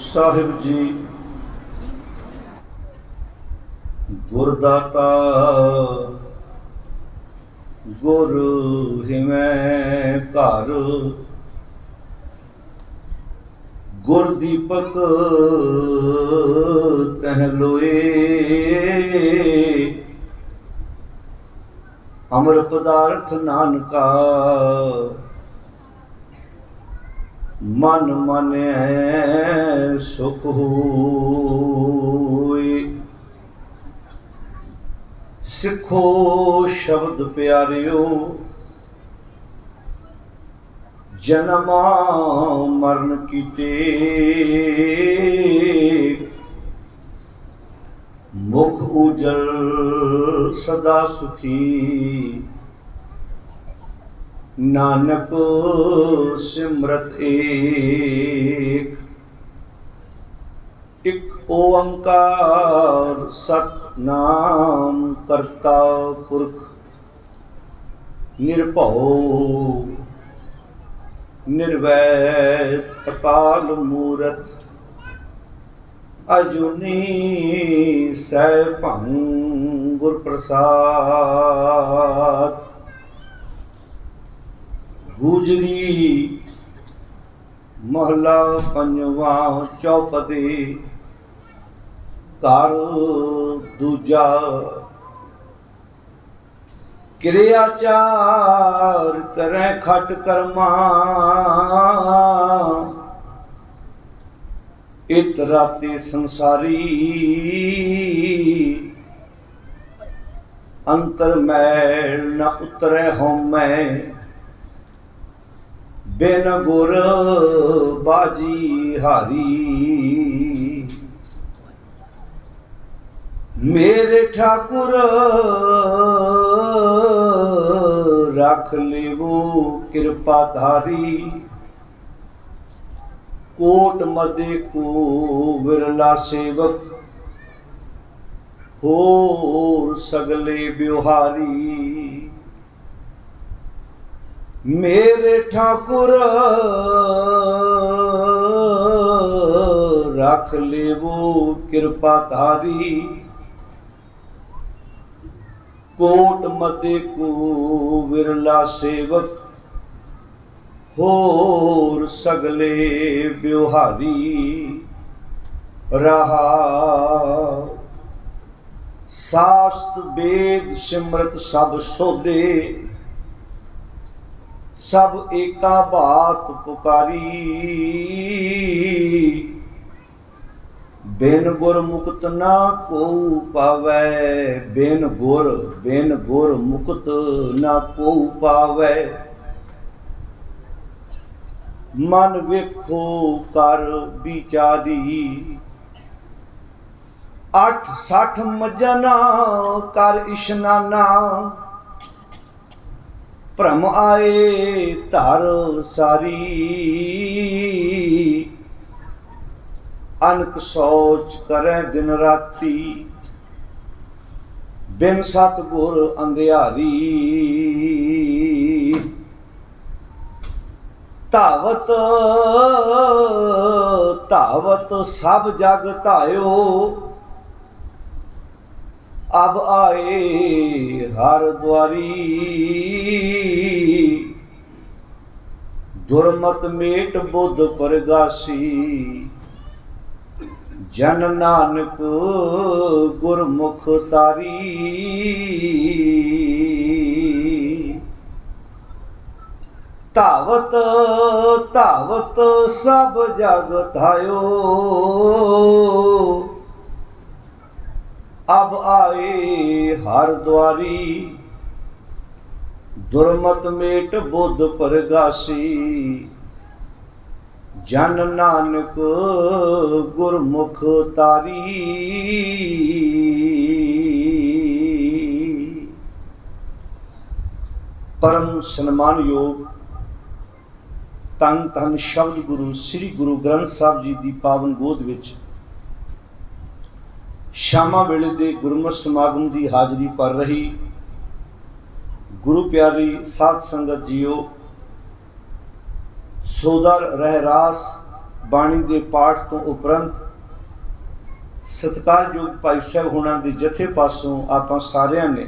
साहिब जी गुरदाता गुर हिमै घर गुर दीपक कह लोए अमर पदार्थ नानका मन माने सुख होए। सिखो शब्द प्यारियो जन्मा मरण कीते मुख उजल सदा सुखी नानक सिमरत एक ओंकार सतनाम करता पुरख निर्भव निर्वैर अकाल मूरत अजूनी सैभं गुर प्रसाद। गुजरी महला पंजवा चौपदी घर दूजा क्रियाचार करें खट कर्मा इत राते संसारी अंतर मैल न उतरे होमै बिन गुर बाजी हारी। मेरे ठाकुर रख लेवो कृपा धारी कोट मदे को विरला सेवक होर सगले ब्योहारी। मेरे ठाकुर रख लेवो कृपा धारी कोट मदे को विरला सेवक होर सगले ब्योहारी। रहा शास्त्र वेद सिमरत सब सोदे सब एका बात पुकारी। बिन गुर मुक्त ना को पावै बिन गुर मुक्त ना को पावै। मन वेखो कर विचारी 8-60 मजना कर इशनाना भ्रम आए धर सारी। अनक सोच करे दिन राती बिन सतगुर अंधियारी। धावत धावत सब जग धायो अब आए हर द्वारी। दुर्मत मेट बुद्ध परगासी जन नानक गुरमुख तारी। धावत धावत सब जग धायो अब आए हर द्वारी। दुर्मत मेट बुद्ध परगासी जन नानक गुरमुख तारी। परम सन्मान योग तन तन शब्द गुरु श्री गुरु ग्रंथ साहब जी की पावन गोद विच शामा वेले दे गुरमत समागम की हाजरी पर रही गुरु प्यारी साध संगत जीओ सोदर रहरास बाणी के पाठ तो उपरंत सत्कारयोग भाई साहब होना के जथे पासों आप सारिया ने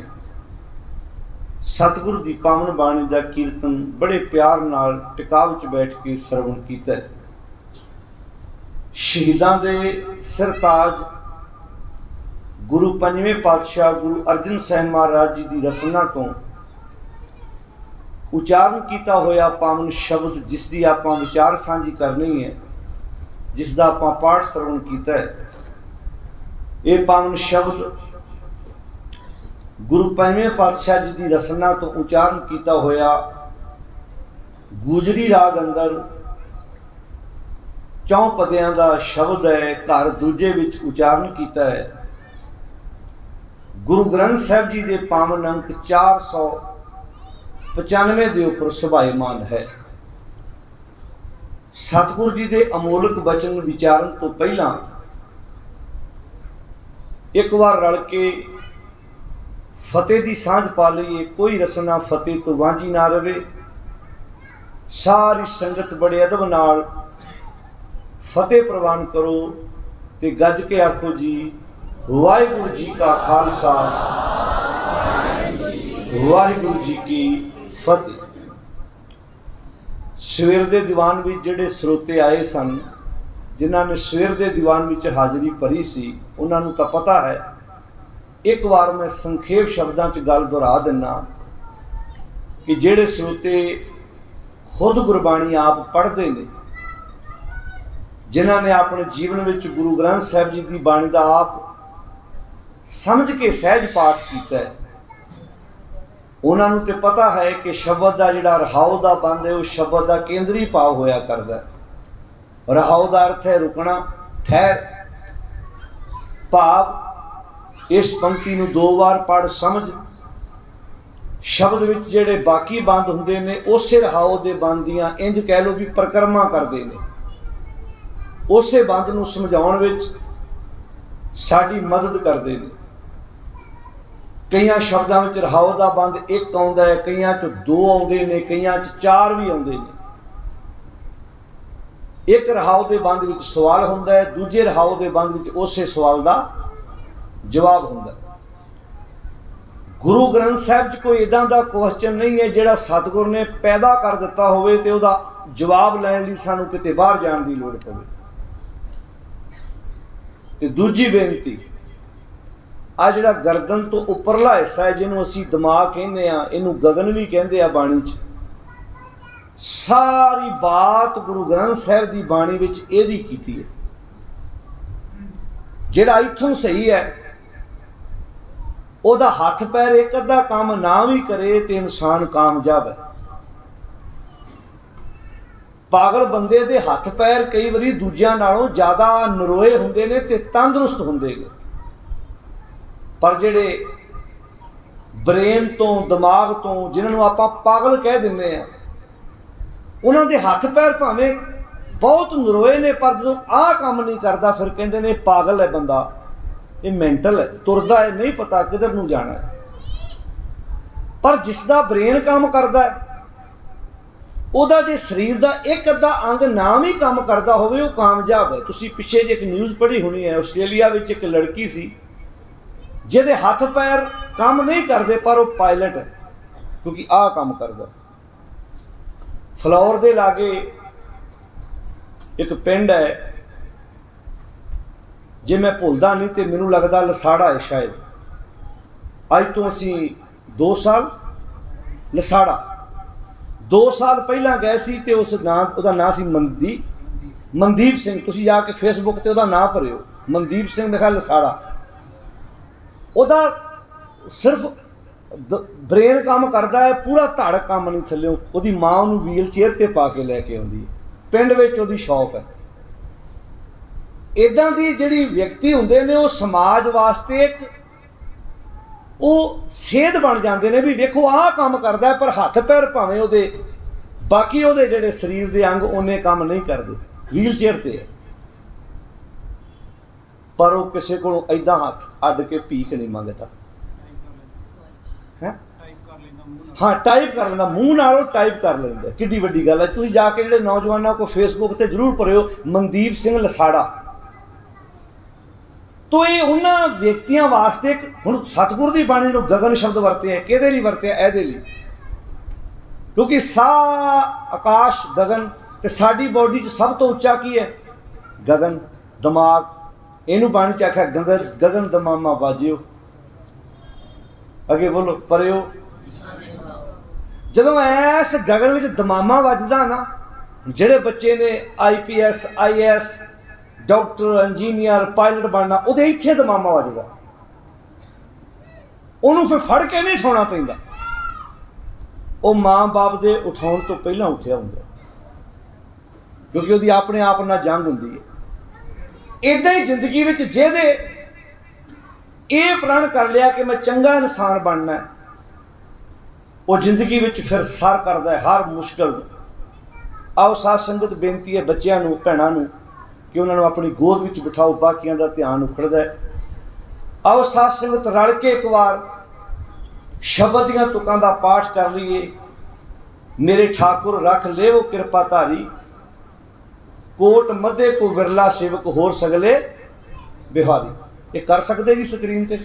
सतगुरु की पावन बाणी का कीर्तन बड़े प्यार नाल टिकाव च बैठ के श्रवण किया। शहीदां दे सिरताज गुरु पंजवें पातशाह गुरु अर्जन साहिब महाराज जी की रचना तो उचारण किया होया पावन शब्द जिसकी आप विचार साझी करनी है, जिसका आप पाठ श्रवण किया है। ये पावन शब्द गुरु पंजवें पातशाह जी की रचना तो उचारण किया होया गुजरी राग अंदर चौपदियां का शब्द है। घर दूजे विच उचारण किया है। गुरु ग्रंथ साहिब जी के पावन अंक 495 के उपर सुभायमान है। सतगुरु जी के अमोलक वचन विचारण तो पहला एक बार रल के फतेह की सांझ पा लीए। कोई रसना फतेह तो वांझी ना रहे। सारी संगत बड़े अदब नाल फतेह प्रवान करो ते गज के आखो जी वाहिगुरु जी का खालसा वाहिगुरु जी की फतेह। सवेर के दीवान में जिहड़े स्रोते आए सन, जिन्हों ने सवेर के दीवान में हाज़री भरी सी, उन्होंने तो पता है। एक बार मैं संखेप शब्दों च गल दोहरा दिना कि जिहड़े स्रोते खुद गुरबाणी आप पढ़ते हैं, जिन्होंने अपने जीवन में गुरु ग्रंथ साहिब जी की बाणी का आप समझ के सहज पाठ किया है, उन्होंने तो पता है कि शब्द का जिहड़ा रहाओ का बंद है, उस शब्द का केंद्री भाव होया करता है। रहाओ का अर्थ है रुकना, ठहर। भाव इस पंक्ति को 2 बार पढ़ समझ। शब्द विच जिहड़े बाकी बंद हुंदे ने उस रहाओ के बंद दियां इंज कह लो भी परिक्रमा करते हैं। उस बंद को समझाउण विच साडी मदद करते हैं। कई शब्दों में रहाओ का बंद 1 आउंदा है, कई 2 आउंदे ने, कई 4 भी आउंदे ने। एक रहाओ के बंद में सवाल हुंदा है, दूजे रहाओ के बंद में उस सवाल का जवाब हुंदा है। गुरु ग्रंथ साहिब कोई इदां दा क्वेश्चन नहीं है जिहड़ा सतगुरु ने पैदा कर दिता होवे ते उहदा जवाब लैण लई सानूं किते बाहर जाण दी लोड़ पवे। ते दूजी बेनती, आ जिहड़ा गर्दन तो उपरला हिस्सा है जिन्हों असीं दिमाग कहने आ, इनू गगन भी कहते हैं बाणी च। सारी बात गुरु ग्रंथ साहिब की बाणी विच इहदी कीती है। जिहड़ा इत्थों सही है उहदा हथ पैर एक अद्धा काम ना भी करे तो इंसान कामयाब है। पागल बंदे दे हथ पैर कई बारी दूजियां नालों ज़्यादा नरोए हुंदे ने ते तंदुरुस्त हुंदे ने, पर जिहड़े ब्रेन तो दिमाग तो जिन्होंने आपां पागल कह दिंदे आ, उन्हां दे हथ पैर भावें बहुत नरोए ने, पर जो आह काम नहीं करता फिर कहंदे ने पागल है बंदा, ये मैंटल है, तुरदा है, नहीं पता किधर नूं जाना है। पर जिसका ब्रेन काम करता है, उहदा जे शरीर का एक अद्धा अंग ना भी काम करता होवे, वो कामयाब है। तुसीं पिछे जे एक न्यूज़ पढ़ी होनी है, आस्ट्रेलिया में एक लड़की सी जिहदे हथ पैर काम नहीं करते पर वो पायलट है, क्योंकि आह काम करता। फ्लौर दे लागे एक पिंड है, जे मैं भुलदा नहीं तो मैनूं लगदा लसाड़ा है शायद। अज तो असीं 2 साल लसाड़ा 2 साल पहला गए सी ते उस नाम उहदा नाम सी मनदीप सिंह। तुसीं जाके फेसबुक ते उहदा नाम भरियो, मनदीप सिंह लिखा लसाड़ा। उहदा सिर्फ ब्रेन काम करता है, पूरा धड़ काम नहीं थल्लों। उहदी मां उहनूं व्हील चेयर ते पा के लैके आउंदी है, पिंड विच उहदी शॉप है। इदां दी जिहड़ी व्यक्ति हुंदे ने वो समाज वास्ते एक वो सेध बन जाते हैं भी देखो आह काम करता है, पर हथ पैर भावें उहदे बाकी उहदे जिहड़े शरीर के अंग उन्ने काम नहीं करते, व्हील चेयर ते है, पर वो किसी को इदां हथ अड्ड के भीख नहीं मंगता है। हाँ टाइप कर लेंदा, मूँह नालों टाइप कर लेंदा, किड्डी वड्डी गल है। तुसीं जाके जिहड़े नौजवानों को फेसबुक ते जरूर पढ़िओ मनदीप सिंह लसाड़ा। तो ये उन्हां व्यक्तियों वास्ते हुण सतगुर की बाणी नूं गगन शब्द वरते हैं, किहदे लई वरते हैं? इहदे लई क्योंकि सा आकाश गगन ते साडी बॉडी च सब तो उच्चा की है? गगन, दिमाग। इनू बाणी च आख्या गगन गगन दमामा बाजिओ। अगे बोलो परिओ। जदों ऐस गगन विच दमामा वजदा ना, जिहड़े बच्चे ने IPS IAS doctor engineer pilot बनना, उहदे इत्थे दमामा वजदा, उहनूं फिर फड़ के नहीं उठाउणा पैंदा, वो माँ बाप दे उठाउण तो पहलां उठिया हुंदा, क्योंकि उहदी अपने आप नाल जंग हुंदी है। इदां ही जिंदगी विच जिहदे ये प्रण कर लिया कि मैं चंगा इंसान बनना है, वो जिंदगी विच फिर सर करदा है हर मुश्किल। आओ साध संगत बेनती है बच्चों नूं, भैणां नूं कि उन्होंने अपनी गोद विच बिठाओ, बाकियां दा ध्यान उखड़दा है। आओ साध संगत रल के एक बार शब्द दियां तुकां दा पाठ कर लीए। मेरे ठाकुर रख ले वो कृपा धारी, कोट मध्य को विरला सेवक होर सगले बिहारी। ये कर सकते जी स्क्रीन ते?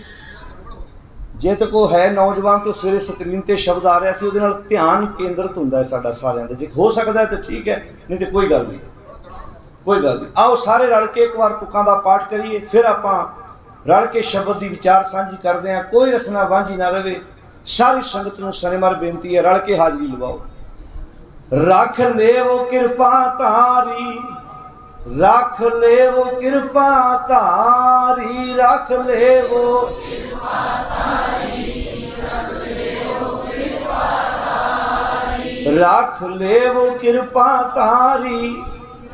जे तो कोई है नौजवान तो सवेरे स्क्रीन ते शब्द आ रहा सी, उहदे नाल ध्यान केंद्रित हुंदा है साडा सारिआं दा। जे हो सकता है तो ठीक है, नहीं तो कोई गल नहीं, कोई गल नहीं। आओ सारे रल के एक बार तुकां दा पाठ करिए, फिर आपां रल के शब्द की विचार सांझी करते हैं। कोई रसना वांझी ना रहे। सारी संगत नूं सनेमर बेनती है, रल के हाजरी लवाओ। रख ले वो कृपा तारी, रख ले वो कृपा तारी, रख ले वो कृपा तारी, रख ले वो कृपा तारी, रख ले वो कृपा तारी,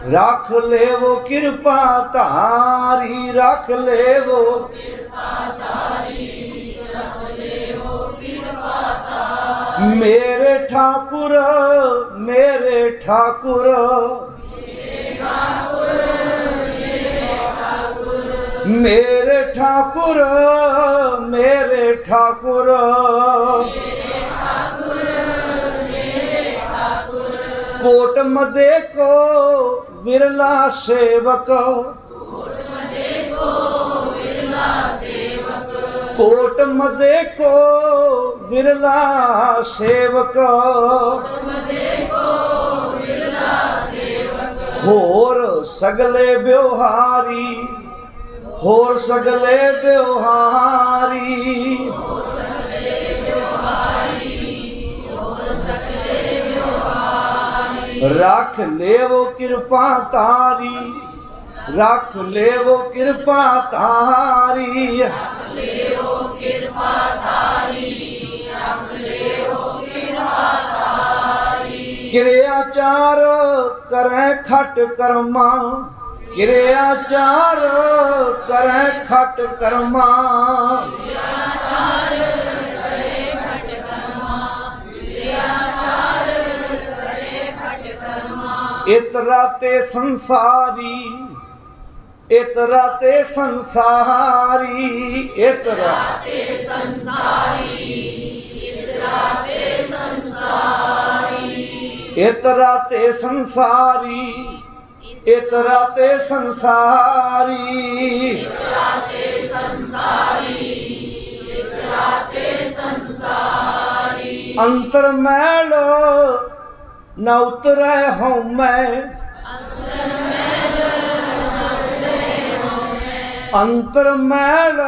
रख ले वो कृपा तारी, रख ले वो कृपा तारी, रख ले वो कृपा तारी। मेरे ठाकुर, मेरे ठाकुर, मेरे ठाकुर, मेरे ठाकुर, कोट मदे को विरला सेवक, कोट मदे को विरला सेवक, होर सगले व्यवहारी, होर सगले व्यवहारी, रख ले वो कृपा तारी, रख ले वो कृपा तारी, रख ले वो कृपा तारी, रख ले वो कृपा तारी। क्रियाचार करें खट कर्मा, क्रियाचार करें खट कर्मा, क्रियाचार करें खट कर्मा, क्रियाचार करें खट कर्मा। इतरा ते संसारी, इतरा ते संसारी, इतरा ते संसारी, इतरा ते संसारी, इतरा ते संसारी, इतरा ते संसारी, इतरा ते संसारी, इतरा ते संसारी। अंतर मैल न उतरे हूँ मैं, अंतर मैल न उतरे हूँ मैं, अंतर मैल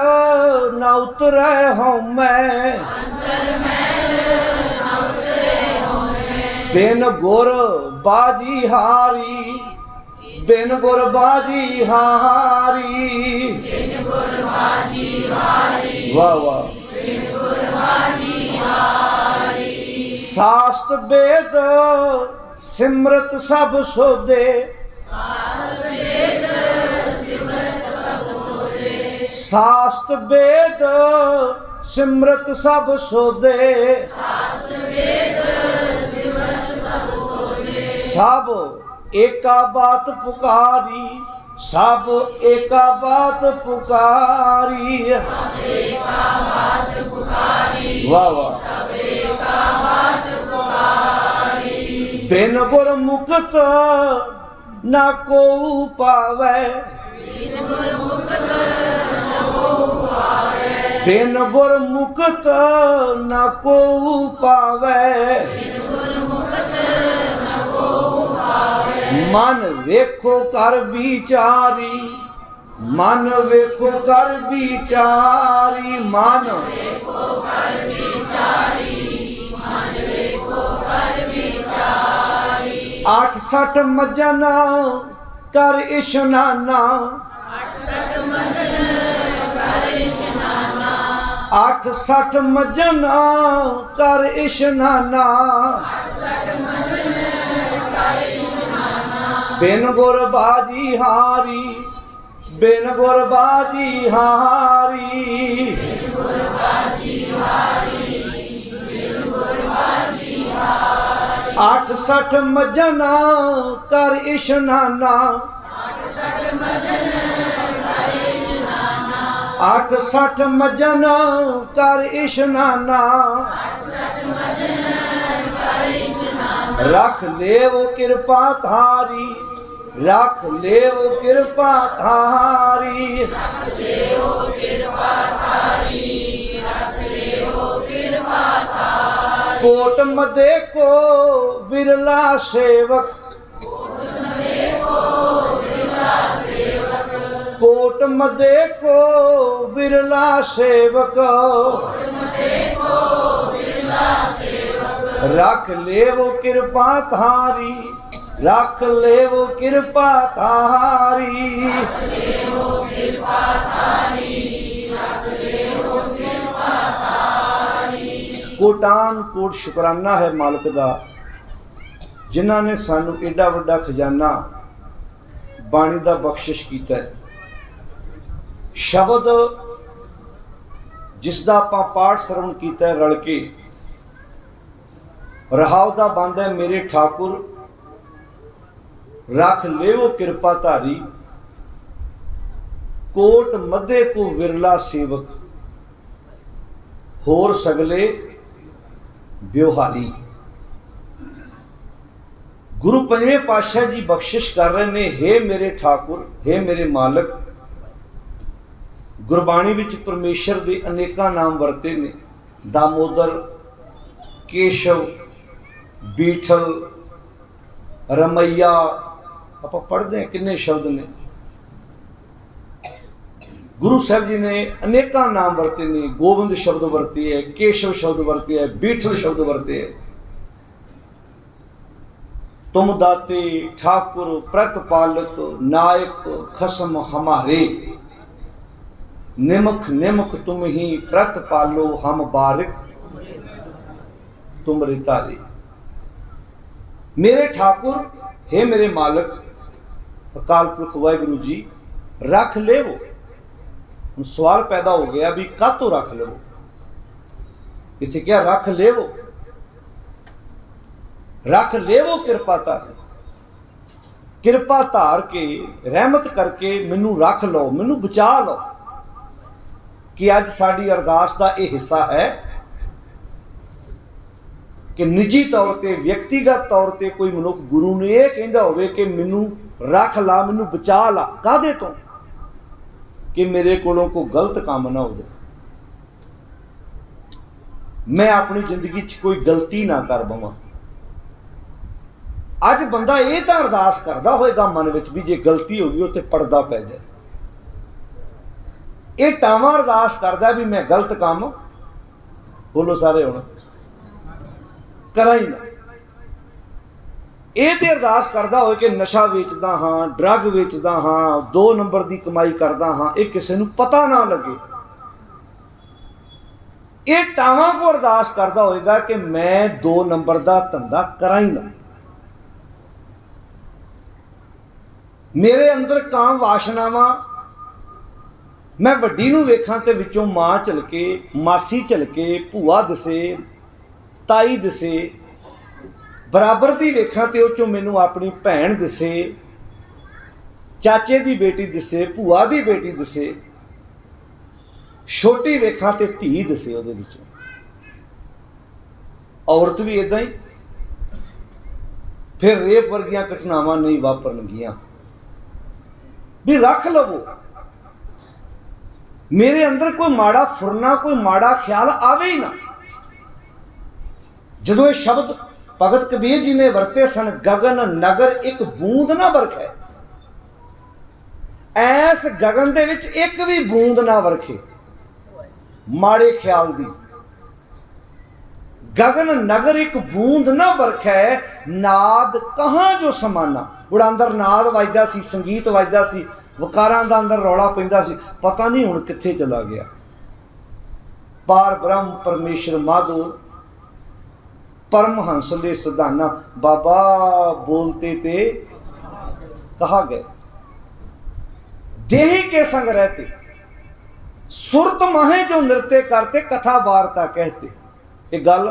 न उतरे हूँ मैं, अंतर मैल न उतरे हूँ मैं। बिन गुर बाजी हारी, बिन गुर बाजी हारी, बिन गुर बाजी हारी, वाह वाह, बिन गुर बाजी हारी। शास्त्र वेद सिमरत सब सोदे, शास्त्र वेद सिमरत सब सोदे, शास्त्र वेद सिमरत सब सोदे, शास्त्र वेद सिमरत सब सोदे। सब एका बात पुकारी, सब एका बात पुकारी, सब एका बात पुकारी, वाह वाह, सब एका बात बिन गुर मुक्त ना को पावे, बिन गुर मुक्त ना को पावे, मन वेखो कर विचारी, मन वेखो कर विचारी, मन वेखो कर विचारी, मन वेखो कर विचारी। 68 मजन कर इशनाना, 68 मजन कर इशनाना, बिन गुर बाजी हारी, बिन गुर बाजी हारी, 68 मजन कर इशनाना, 68 मजन कर इशनाना, रख ले वो कृपा थारी, रख ले वो कृपा थारी, रख ले वो कृपा थारी, रख ले वो कृपा थारी। कोट मदे को बिरला सेवक, कोट मदे को बिरला सेवक, कोट मदे को बिरला सेवक, कोट मदे को बिरला सेवक। रख ले वो कृपा थारी, रख ले वो कृपा थारी, रख ले वो कृपा थारी, रख ले वो कृपा थारी। कोटान कोट शुकराना है मालिक दा, जिन्हां ने सानू एडा वड्डा खजाना बाणी दा बख्शिश कीता है। शब्द जिसदा आपां पाठ सरवण कीता है रल के, रहाव दा बंद है मेरे ठाकुर रख ले वो कृपा धारी, कोट मध्य को विरला सेवक, होर सगले ब्योहारी। गुरु पंजवें पातशाह जी बख्शिश कर रहे ने, हे मेरे ठाकुर, हे मेरे मालक। गुरबाणी विच परमेश्वर के अनेका नाम वरते ने, दामोदर, केशव, बीठल, रमैया, आप पढ़ते हैं किन्ने शब्द ने। गुरु साहब जी ने अनेका नाम वरते ने, गोविंद शब्द वरते है, केशव शब्द वरते है, बीठल शब्द वरते है। तुम दाते ठाकुर प्रतिपालक नायक खसम हमारे, निमख निमख तुम ही प्रतिपालो हम बारिक तुम रितारे। मेरे ठाकुर, हे मेरे मालक, अकाल पुरख वाहिगुरु जी रख ले वो। सवाल पैदा हो गया भी कातों रख ले वो, इत्थे क्या रख ले वो, रख ले वो कृपा धार, कृपा धार के रहमत करके मैनू रख लो, मैनू बचा लो। कि अज साडी अरदास का यह हिस्सा है कि निजी तौर पर व्यक्तिगत तौर पर कोई मनुख गुरु ने यह कहता होवे कि मैनू रख ला, मैनू बचा ला, काहदे तो कि मेरे कोलों को गलत काम ना हो जाए, मैं अपनी जिंदगी च कोई गलती ना कर बवां। अज बंदा ये तो अरदास करता होएगा मन विच भी जे गलती हो गई उत्ते पर्दा पै जाए, ये टावा अरदास करता भी मैं गलत काम, बोलो सारे हुण, करा ही ना। ये तो अरदास करता हो कि नशा वेचदा हाँ, ड्रग वेचदा हाँ, 2 नंबर की कमाई करदा हाँ, ये किसी नूं पता ना लगे। ये टावां को अरदास करता होएगा कि मैं 2 नंबर का धंधा करा ही ना। मेरे अंदर काम वासनावां, मैं वड्डी नूं वेखां ते विचों मां झलके, मासी झलके, भूआ दिसे, ताई दिसे, बराबर दी वेखां ते उह चों मैनूं अपनी भैण दिसे, चाचे दी बेटी दिसे, भूआ दी बेटी दिसे, छोटी वेखां ते धी दिसे। उहदे विचों औरत भी इदां ही, फिर रेप वर्गियां घटनावां नहीं वापरनगियां। भी रख लवो, मेरे अंदर कोई माड़ा फुरना, कोई माड़ा ख्याल आवे ही ना। जदों ये शब्द भगत कबीर जी ने वरते सन, गगन नगर एक बूंद ना वरखे, ऐस गगन दे विच एक भी बूंद ना वरखे माड़े ख्याल दी। गगन नगर एक बूंद ना वरखे, नाद कहाँ जो समाना। उड़ा अंदर नाद वजदा सी, संगीत वजदा सी, वकारां दा अंदर रौला पैंदा सी, पता नहीं हुण कित्थे चला गया। पार ब्रह्म परमेश्वर माधो परमहंस ले सदाना, बाबा बोलते ते कहा गए। देही के संग रहते, सुरत माहे जो नृत्य करते, कथा वार्ता कहते। ये गल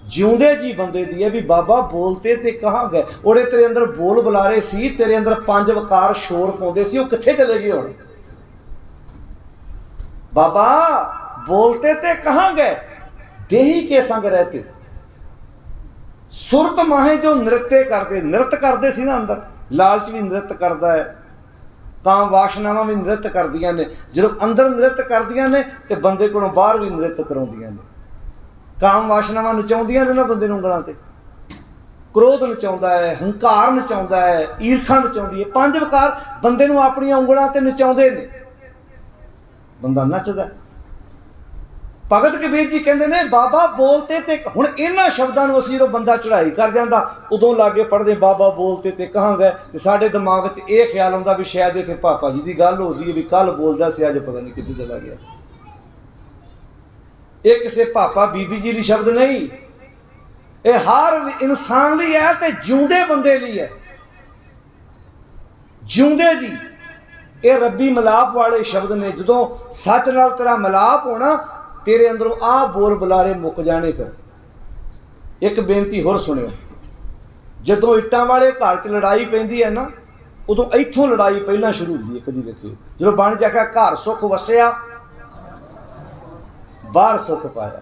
जिउंदे जी बंदे दी है भी बाबा बोलते ते कहाँ गए। और तेरे अंदर बोल बुलारे सी, तेरे अंदर पंज वकार शोर पाउंदे सी, वो कित्थे चले गए हुण। बाबा बोलते ते कहाँ गए, देही के संग रहते, सुरत माहे जो नृत्य करते। नृत्य करते सी ना अंदर, लालच भी नृत्य करता है, काम वासनावां भी नृत्य करदियां ने। जो अंदर नृत्य करदियां ने ते बंदे कोलों बाहर भी नृत्य कराउंदियां ने। काम वासनावां नचाउंदियां ने ना बंदे नूं उँगलां ते, क्रोध नचाउंदा है, हंकार नचाउंदा है, ईर्खा नचाउंदी है। पंज वकार बंदे नूं अपणियां उँगलां ते नचाउंदे ने, बंदा नचदा। भगत कबीर जी कहते ने बाबा बोलते ते हुण इन्हां शब्दां नूं असीं जदों बंदा चढ़ाई कर जांदा, उदों लागे पढ़दे बाबा बोलते ते कहाँ गए, ते साडे दिमाग 'च ये ख्याल आउंदा भी शायद इत्थे पापा जी दी गल हो सी भी कल बोलदा सी, अज पता नहीं कित्थे चला गया। ये किसी पापा बीबी जी दी शब्द नहीं, ये हर इंसान लई है ते जिउंदे बंदे लई है। जिउंदे जी ये रब्बी मिलाप वाले शब्द ने। जदों सच नाल तेरा मिलाप होना, तेरे अंदरों आ बोल बुलारे मुक जाने। फिर एक बेनती होर सुनियो, जदों इट्टां वाले घर च लड़ाई पैंदी है ना, उदों इत्थों लड़ाई पहलां शुरू होंदी है। कदी देखियो जदों बण जाके घर सुख वसिया, बाहर सुख पाया।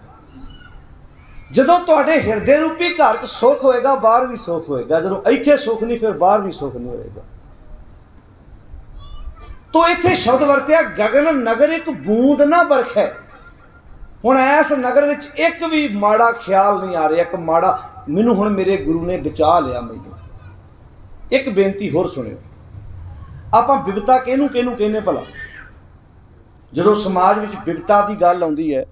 जदों तुहाडे हिरदे रूपी घर च सुख होएगा, बाहर भी सुख होएगा। जदों इत्थे सुख नहीं, फिर बाहर भी सुख नहीं होएगा। तो इत्थे शब्द वरतिया गगन नगर एक बूंद ना बरखे। हुण इस नगर विच एक भी माड़ा ख्याल नहीं आ रहा, एक माड़ा मैनूं हुण मेरे गुरु ने बचा लिया। मैनूं एक बेनती होर सुनियो, आपां बिपता किहनूं किहनूं कहने भला। जदों समाज विच बिपता दी गल आउंदी है,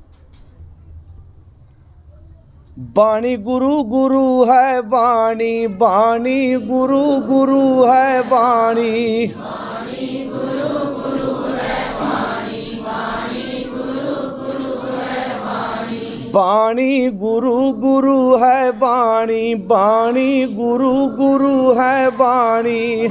बाणी गुरु गुरु है बाणी, बाणी गुरु गुरु है बाणी, बाणी गुरु गुरु है बाणी, बाणी गुरु गुरु है बाणी,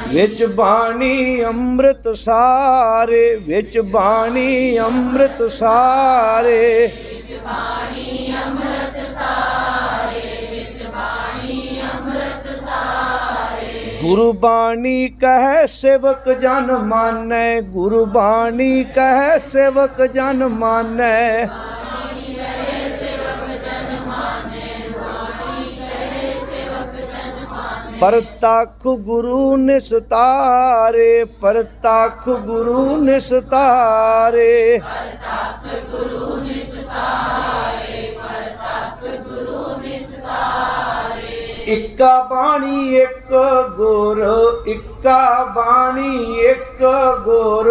विच बाणी अमृत सारे, विच बाणी अमृत सारे, गुरु बाणी कह सेवक जन मानै, गुरु बाणी कह सेवक जन मानै, परतख गुरु निस्तारे, परतख गुरु निस्तारे, इक्का बाणी एक गुर, इक्का बाणी एक गुर,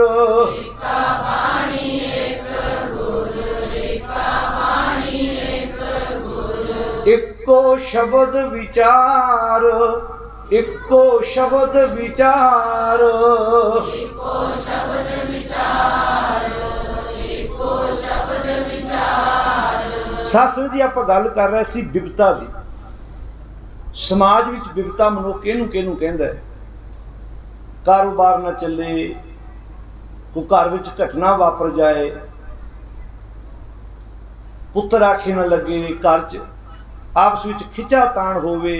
इक्को शब्द विचार, इक्को शब्द विचार, सासर जी आप गल कर रहे सी बिपता दी। समाज विच बिपता मनुख किहनूं किहनूं कहंदा है। कारोबार ना चले, कोई घर विच घटना वापर जाए, पुत्र आखे ना लगे, घर च आपस विच खिचा ताण होवे,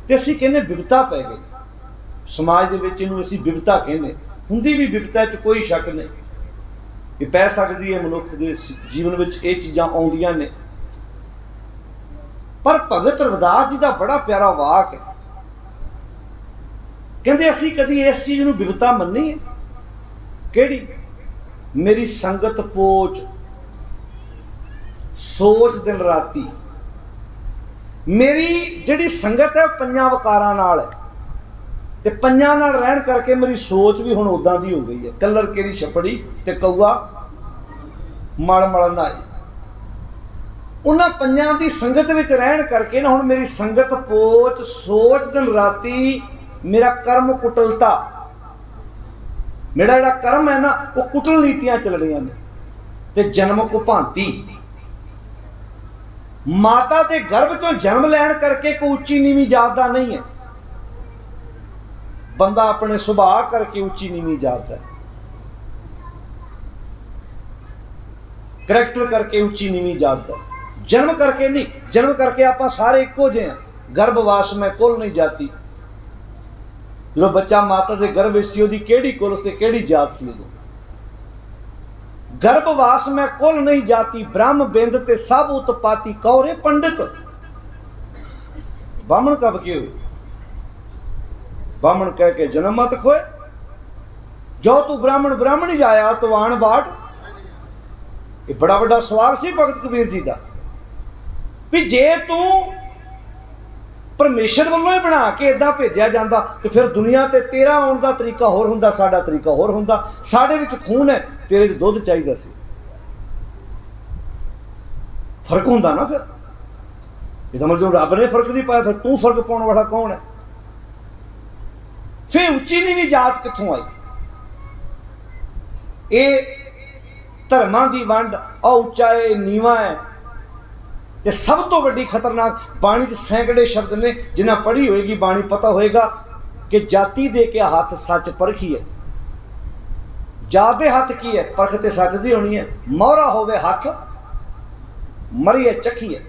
ते असीं कहने बिपता पै गई। समाज दे विच इहनूं असीं बिपता कहने। हुंदी भी बिपता च कोई शक नहीं, ये पै सकती है मनुख के जीवन में ये चीज़ां आउंदियां ने। पर भगत रविदास जी का बड़ा प्यारा वाक है, कहते असी कभी इस चीज़ को विपता मन्नी है केड़ी, मेरी संगत पोच सोच दिन राती। मेरी जिहड़ी संगत है पंजां वकारां नाल है ते पंजां नाल रहन करके मेरी सोच भी हुण उदां दी हो गई है। कलर केरी छपड़ी ते कौआ मल मल नहाए। उन्हां पंजां दी संगत विच रहन करके ना हुण मेरी संगत पोच सोच दिन राती मेरा कर्म कुटलता, मेरा जिहड़ा कर्म है ना वो कुटल नीतियां चल रही ने ते जन्म को भांति। माता के गर्भ चों जन्म लैन करके कोई उच्ची नीवीं जात दा नहीं है, बंदा अपने सुभाव करके उच्ची नीवीं जात है, करैक्टर करके उच्ची नीवीं जात है, जन्म करके नहीं। जन्म करके आप सारे इक्को जे हैं, गर्भवास में कुल नहीं जाती। जो बच्चा माता के गर्भ सी उसकी केड़ी कुल से केड़ी जात सी, उदों गर्भवास में कुल नहीं जाती, ब्रह्म बिंद ते सब उत्पाती, कौरे पंडित बामण कब के हुए, बामण कह के जन्म मत खोए, जो तू ब्राह्मण ब्राह्मण ही जाया तो आन बाट। ये बड़ा बड़ा सवाल सी भगत कबीर जी का भी जे तू परमेश्वर वालों ही बना के इदा भेजा जाता तो फिर दुनिया ते तेरा आने का तरीका होर हुंदा, साडा तरीका होर हुंदा। साडे विच खून है, तेरे च दुध चाहिदा सी, फर्क हुंदा ना। फिर ये मतलब रब ने फर्क नहीं पाया, फिर तू फर्क पाने वाला कौन है? फिर उच्ची नीवीं जात कित्थों आई? ये धर्मां दी वंड, आ उच्चा है नीवा है। ते सब तो वड्डी खतरनाक बाणी च सैकड़े शब्द ने, जिन्हें पढ़ी होएगी बाणी पता होएगा कि जाति दे के हाथ सच परखी है। जात दे हाथ की है परख ते सच दी होनी है, मोहरा होवे हाथ मरी है चखी है।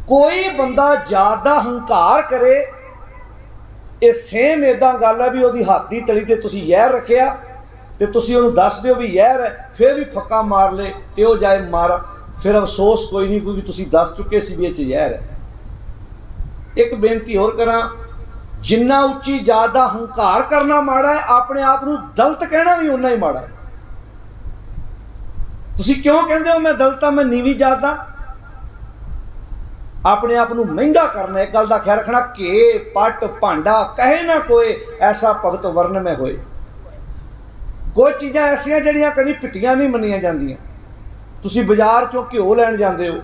कोई बंदा जात दा हंकार करे, ये सेम इदा गल है भी वो हाथ की तली ते तुसी यहर रखिया ते तुसी उहनूं दस दिओ भी यहर है, फिर भी फक्का मार ले ते वो जाए मार, फिर अफसोस कोई नहीं क्योंकि तुसी दस चुके सी भी ये जहर है। एक बेनती होर करा, जिन्ना उच्ची जात दा हंकार करना माड़ा है, अपने आप को दलित कहना भी उन्ना ही माड़ा है। तुसी क्यों कहते हो मैं दलित हाँ, मैं नीवीं जात दा? अपने आप को महंगा करना। एक गल का ख्याल रखना, घे पट भांडा कहे ना कोई ऐसा भगत वर्ण में होए। कोई चीज़ां ऐसियां जिहड़ियां कभी पिट्टियां नहीं मनिया जांदियां। तुसी बाजार चों घ्यो लैन जाते हो,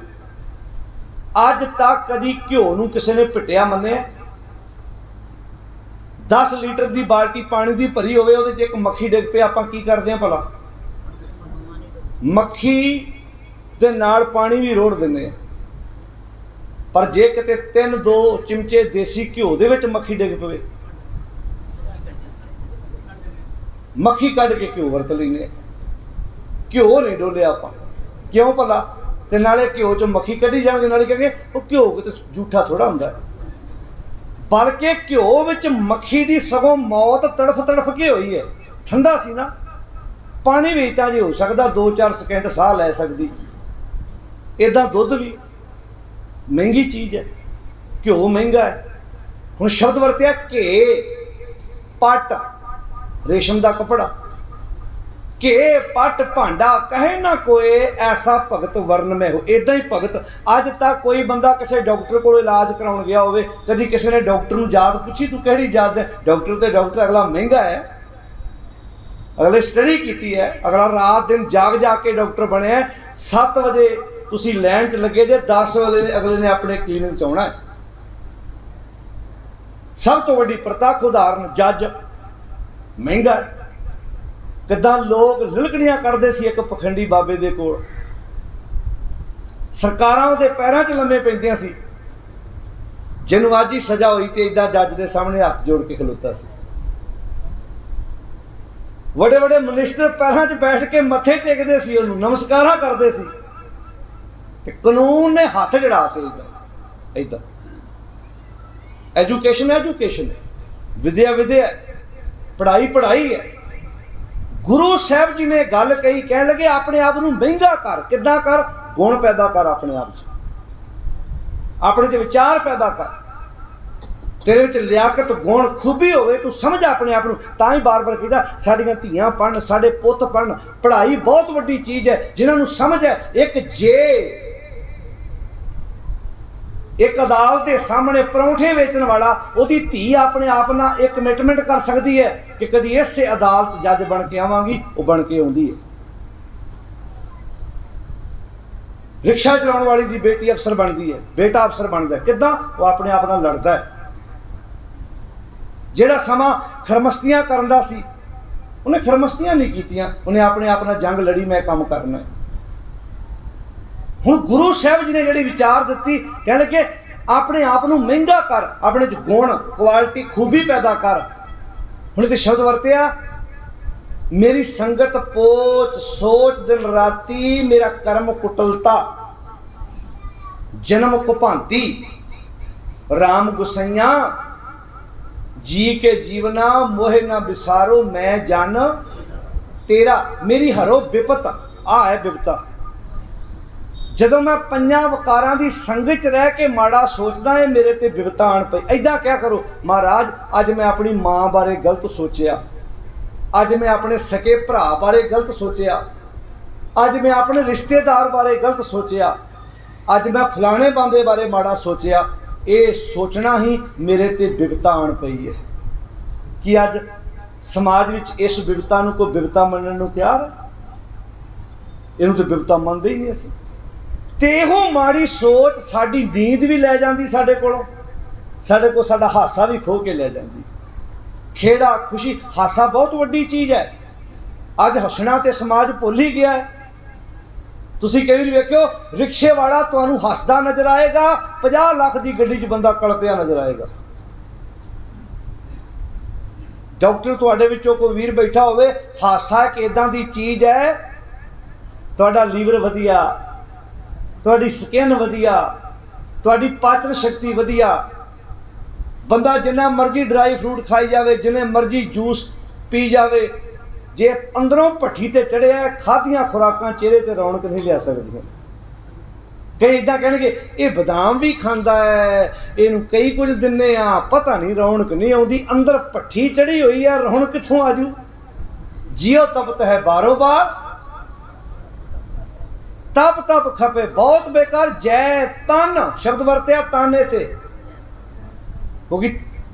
अज तक कभी घ्यो नूं किसी ने पिटिया मन्निया? 10 लीटर की बाल्टी पानी की भरी होवे, उहदे च एक मक्खी डिग पे, आपां की करदे हां भला? मक्खी दे नाल पानी भी रोड़ दिंदे। पर जे किते 3-2 चिमचे देसी घ्यो दे विच मक्खी डिग पवे, मक्खी कढ के घ्यो वरत लैंदे, घ्यो नहीं डोलिया आपां। क्यों भला? ते नाले घ्यो चों मक्खी कढ़ी जाणगे, नाले कहेंगे वो घ्यो किते जूठा थोड़ा हुंदा है। बल्कि घ्यो विच मक्खी दी सगों मौत तड़फ तड़फ के होई है। ठंडा सी ना, पानी भी तां जे हो सकदा 2-4 सेकंड साह लै सकदी। इदां दुध भी महंगी चीज़ है, घ्यो महंगा है। हुण शब्द वरतिया घे पट, रेशम का कपड़ा, घे पट भांडा कहे ना कोई ऐसा भगत वर्ण में हो। इदा ही भगत अज तक कोई बंदा किसी डॉक्टर को इलाज कराउण गया होवे, कभी किसी ने डॉक्टर नूं जात पूछी तू किहड़ी जात है? डॉक्टर तो डॉक्टर अगला महंगा है, अगले स्टडी की है, अगला रात दिन जाग जाग के डॉक्टर बने। 7 बजे तुसी लैन च लगे जे, 10 बजे अगले ने अपने क्लीनिक च आउणा है। सब तो वड्डी प्रतक्ष उदाहरण जज महंगा है। किदां लोग लिलकड़ियां करते सी एक पखंडी बाबे दे कोल, सरकारां उहदे पैरां च लम्मे पैंदियां सी, जिन्हों अज ही सजा हुई तो इदा जज के सामने हाथ जोड़ के खलोता सी। बड़े बड़े मिनिस्टर पैरां च बैठ के मत्थे टेकते सी, उन्होंने नमस्कारा करते सी, ते कानून ने हाथ जड़ाते इदा इदा। एजुकेशन एजुकेशन है, विद्या विद्या है, पढ़ाई पढ़ाई है, गुरु साहब जी ने गल कही, कह लगे अपने आप को महंगा कर। किद्दां कर? गुण पैदा कर अपने आप च, अपने च विचार पैदा कर, तेरे विच लियाकत गुण खूबी होवे, तू समझ अपने आप को। तां ही बार बार कहता साडियां धीआं पढ़न, साडे पुत पढ़न। पढ़ाई बहुत वड्डी चीज़ है, जिन्हां नूं समझ है। एक अदालत के सामने परौंठे वेचण वाला उहदी धी अपने आप नाल एक कमिटमेंट कर सकती है कि कदी इस अदालत जज बन के आवांगी, वो बन के आउंदी है। रिक्शा चलाउण वाली दी बेटी अफसर बनती है, बेटा अफसर बनता है। किद्दां? वो अपने आप नाल लड़दा है। जिहड़ा समा खरमस्तियां करन दा सी, उन्हें खरमस्तियां नहीं कीतियां, उन्हें अपने आप नाल जंग लड़ी, मैं काम करना है। हुण गुरु साहब जी ने जिहड़ी विचार दित्ती, कह लगे अपने आप को महंगा कर, अपने च गुण क्वालिटी खूबी पैदा कर। हुण इत्थे शब्द वरतिया, मेरी संगत पोच सोच दिन राती, मेरा कर्म कुटलता जन्म कुभांती, राम गुसैया जी के जीवना मोहे ना बिसारो, मैं जान तेरा, मेरी हरो विपत। आ है विपता। जदों मैं पंजां वकारां दी संगत च रह के माड़ा सोचदा है, मेरे ते विपता आण पई। ऐदां क्या करो महाराज, अज मैं अपनी माँ बारे गलत सोचिया, अज मैं अपने सके भरा बारे गलत सोचिया, अज मैं अपने रिश्तेदार बारे गलत सोचिया, अज मैं फलाने बंदे बारे माड़ा सोचिया। ये सोचना ही मेरे ते विपता आण पई है। कि अज समाज विच इस विपता नूं कोई विपता मनण नूं तैयार है? इहनूं ते विपता मनदे ही नहीं असीं। ते इहो माड़ी सोच साडी नींद भी लै जांदी, साडे कोलों, साडे कोल साडा हासा भी खो के लै जांदी। खेड़ा खुशी, हासा बहुत वड्डी चीज़ है। अज हसना तो समाज भुल ही गया है। तुसीं कई वारी वेखियो, रिक्शे वाला तुहानूं हसदा नज़र आएगा, 50 लाख की गड्डी च बंदा कलपिया नज़र आएगा। डॉक्टर तुहाडे विचों कोई वीर बैठा होवे, हासा एक इदां दी चीज़ है, तुहाडा लीवर वधिया, तुहाडी स्किन वधिया, तुहाडी पाचन शक्ति वधिया। बंदा जिन्ना मर्जी ड्राई फ्रूट खाई जाए, जिन्हें मर्जी जूस पी जाए, जे अंदरों भट्ठी ते चढ़िया है, खादियां खुराकां चेहरे ते रौनक नहीं लिया सकदियां। कई इदां कहणगे ये बदाम भी खांदा है, इहनूं कई कुछ दिन्ने आ, पता नहीं रौनक नहीं आउंदी। अंदर भट्ठी चढ़ी हुई है, रौनक कित्थों आजू? जियो तपत है बारो बार, तप तप खपे बहुत बेकार। जय तन शब्द वरत्या, तन इत्थे, क्योंकि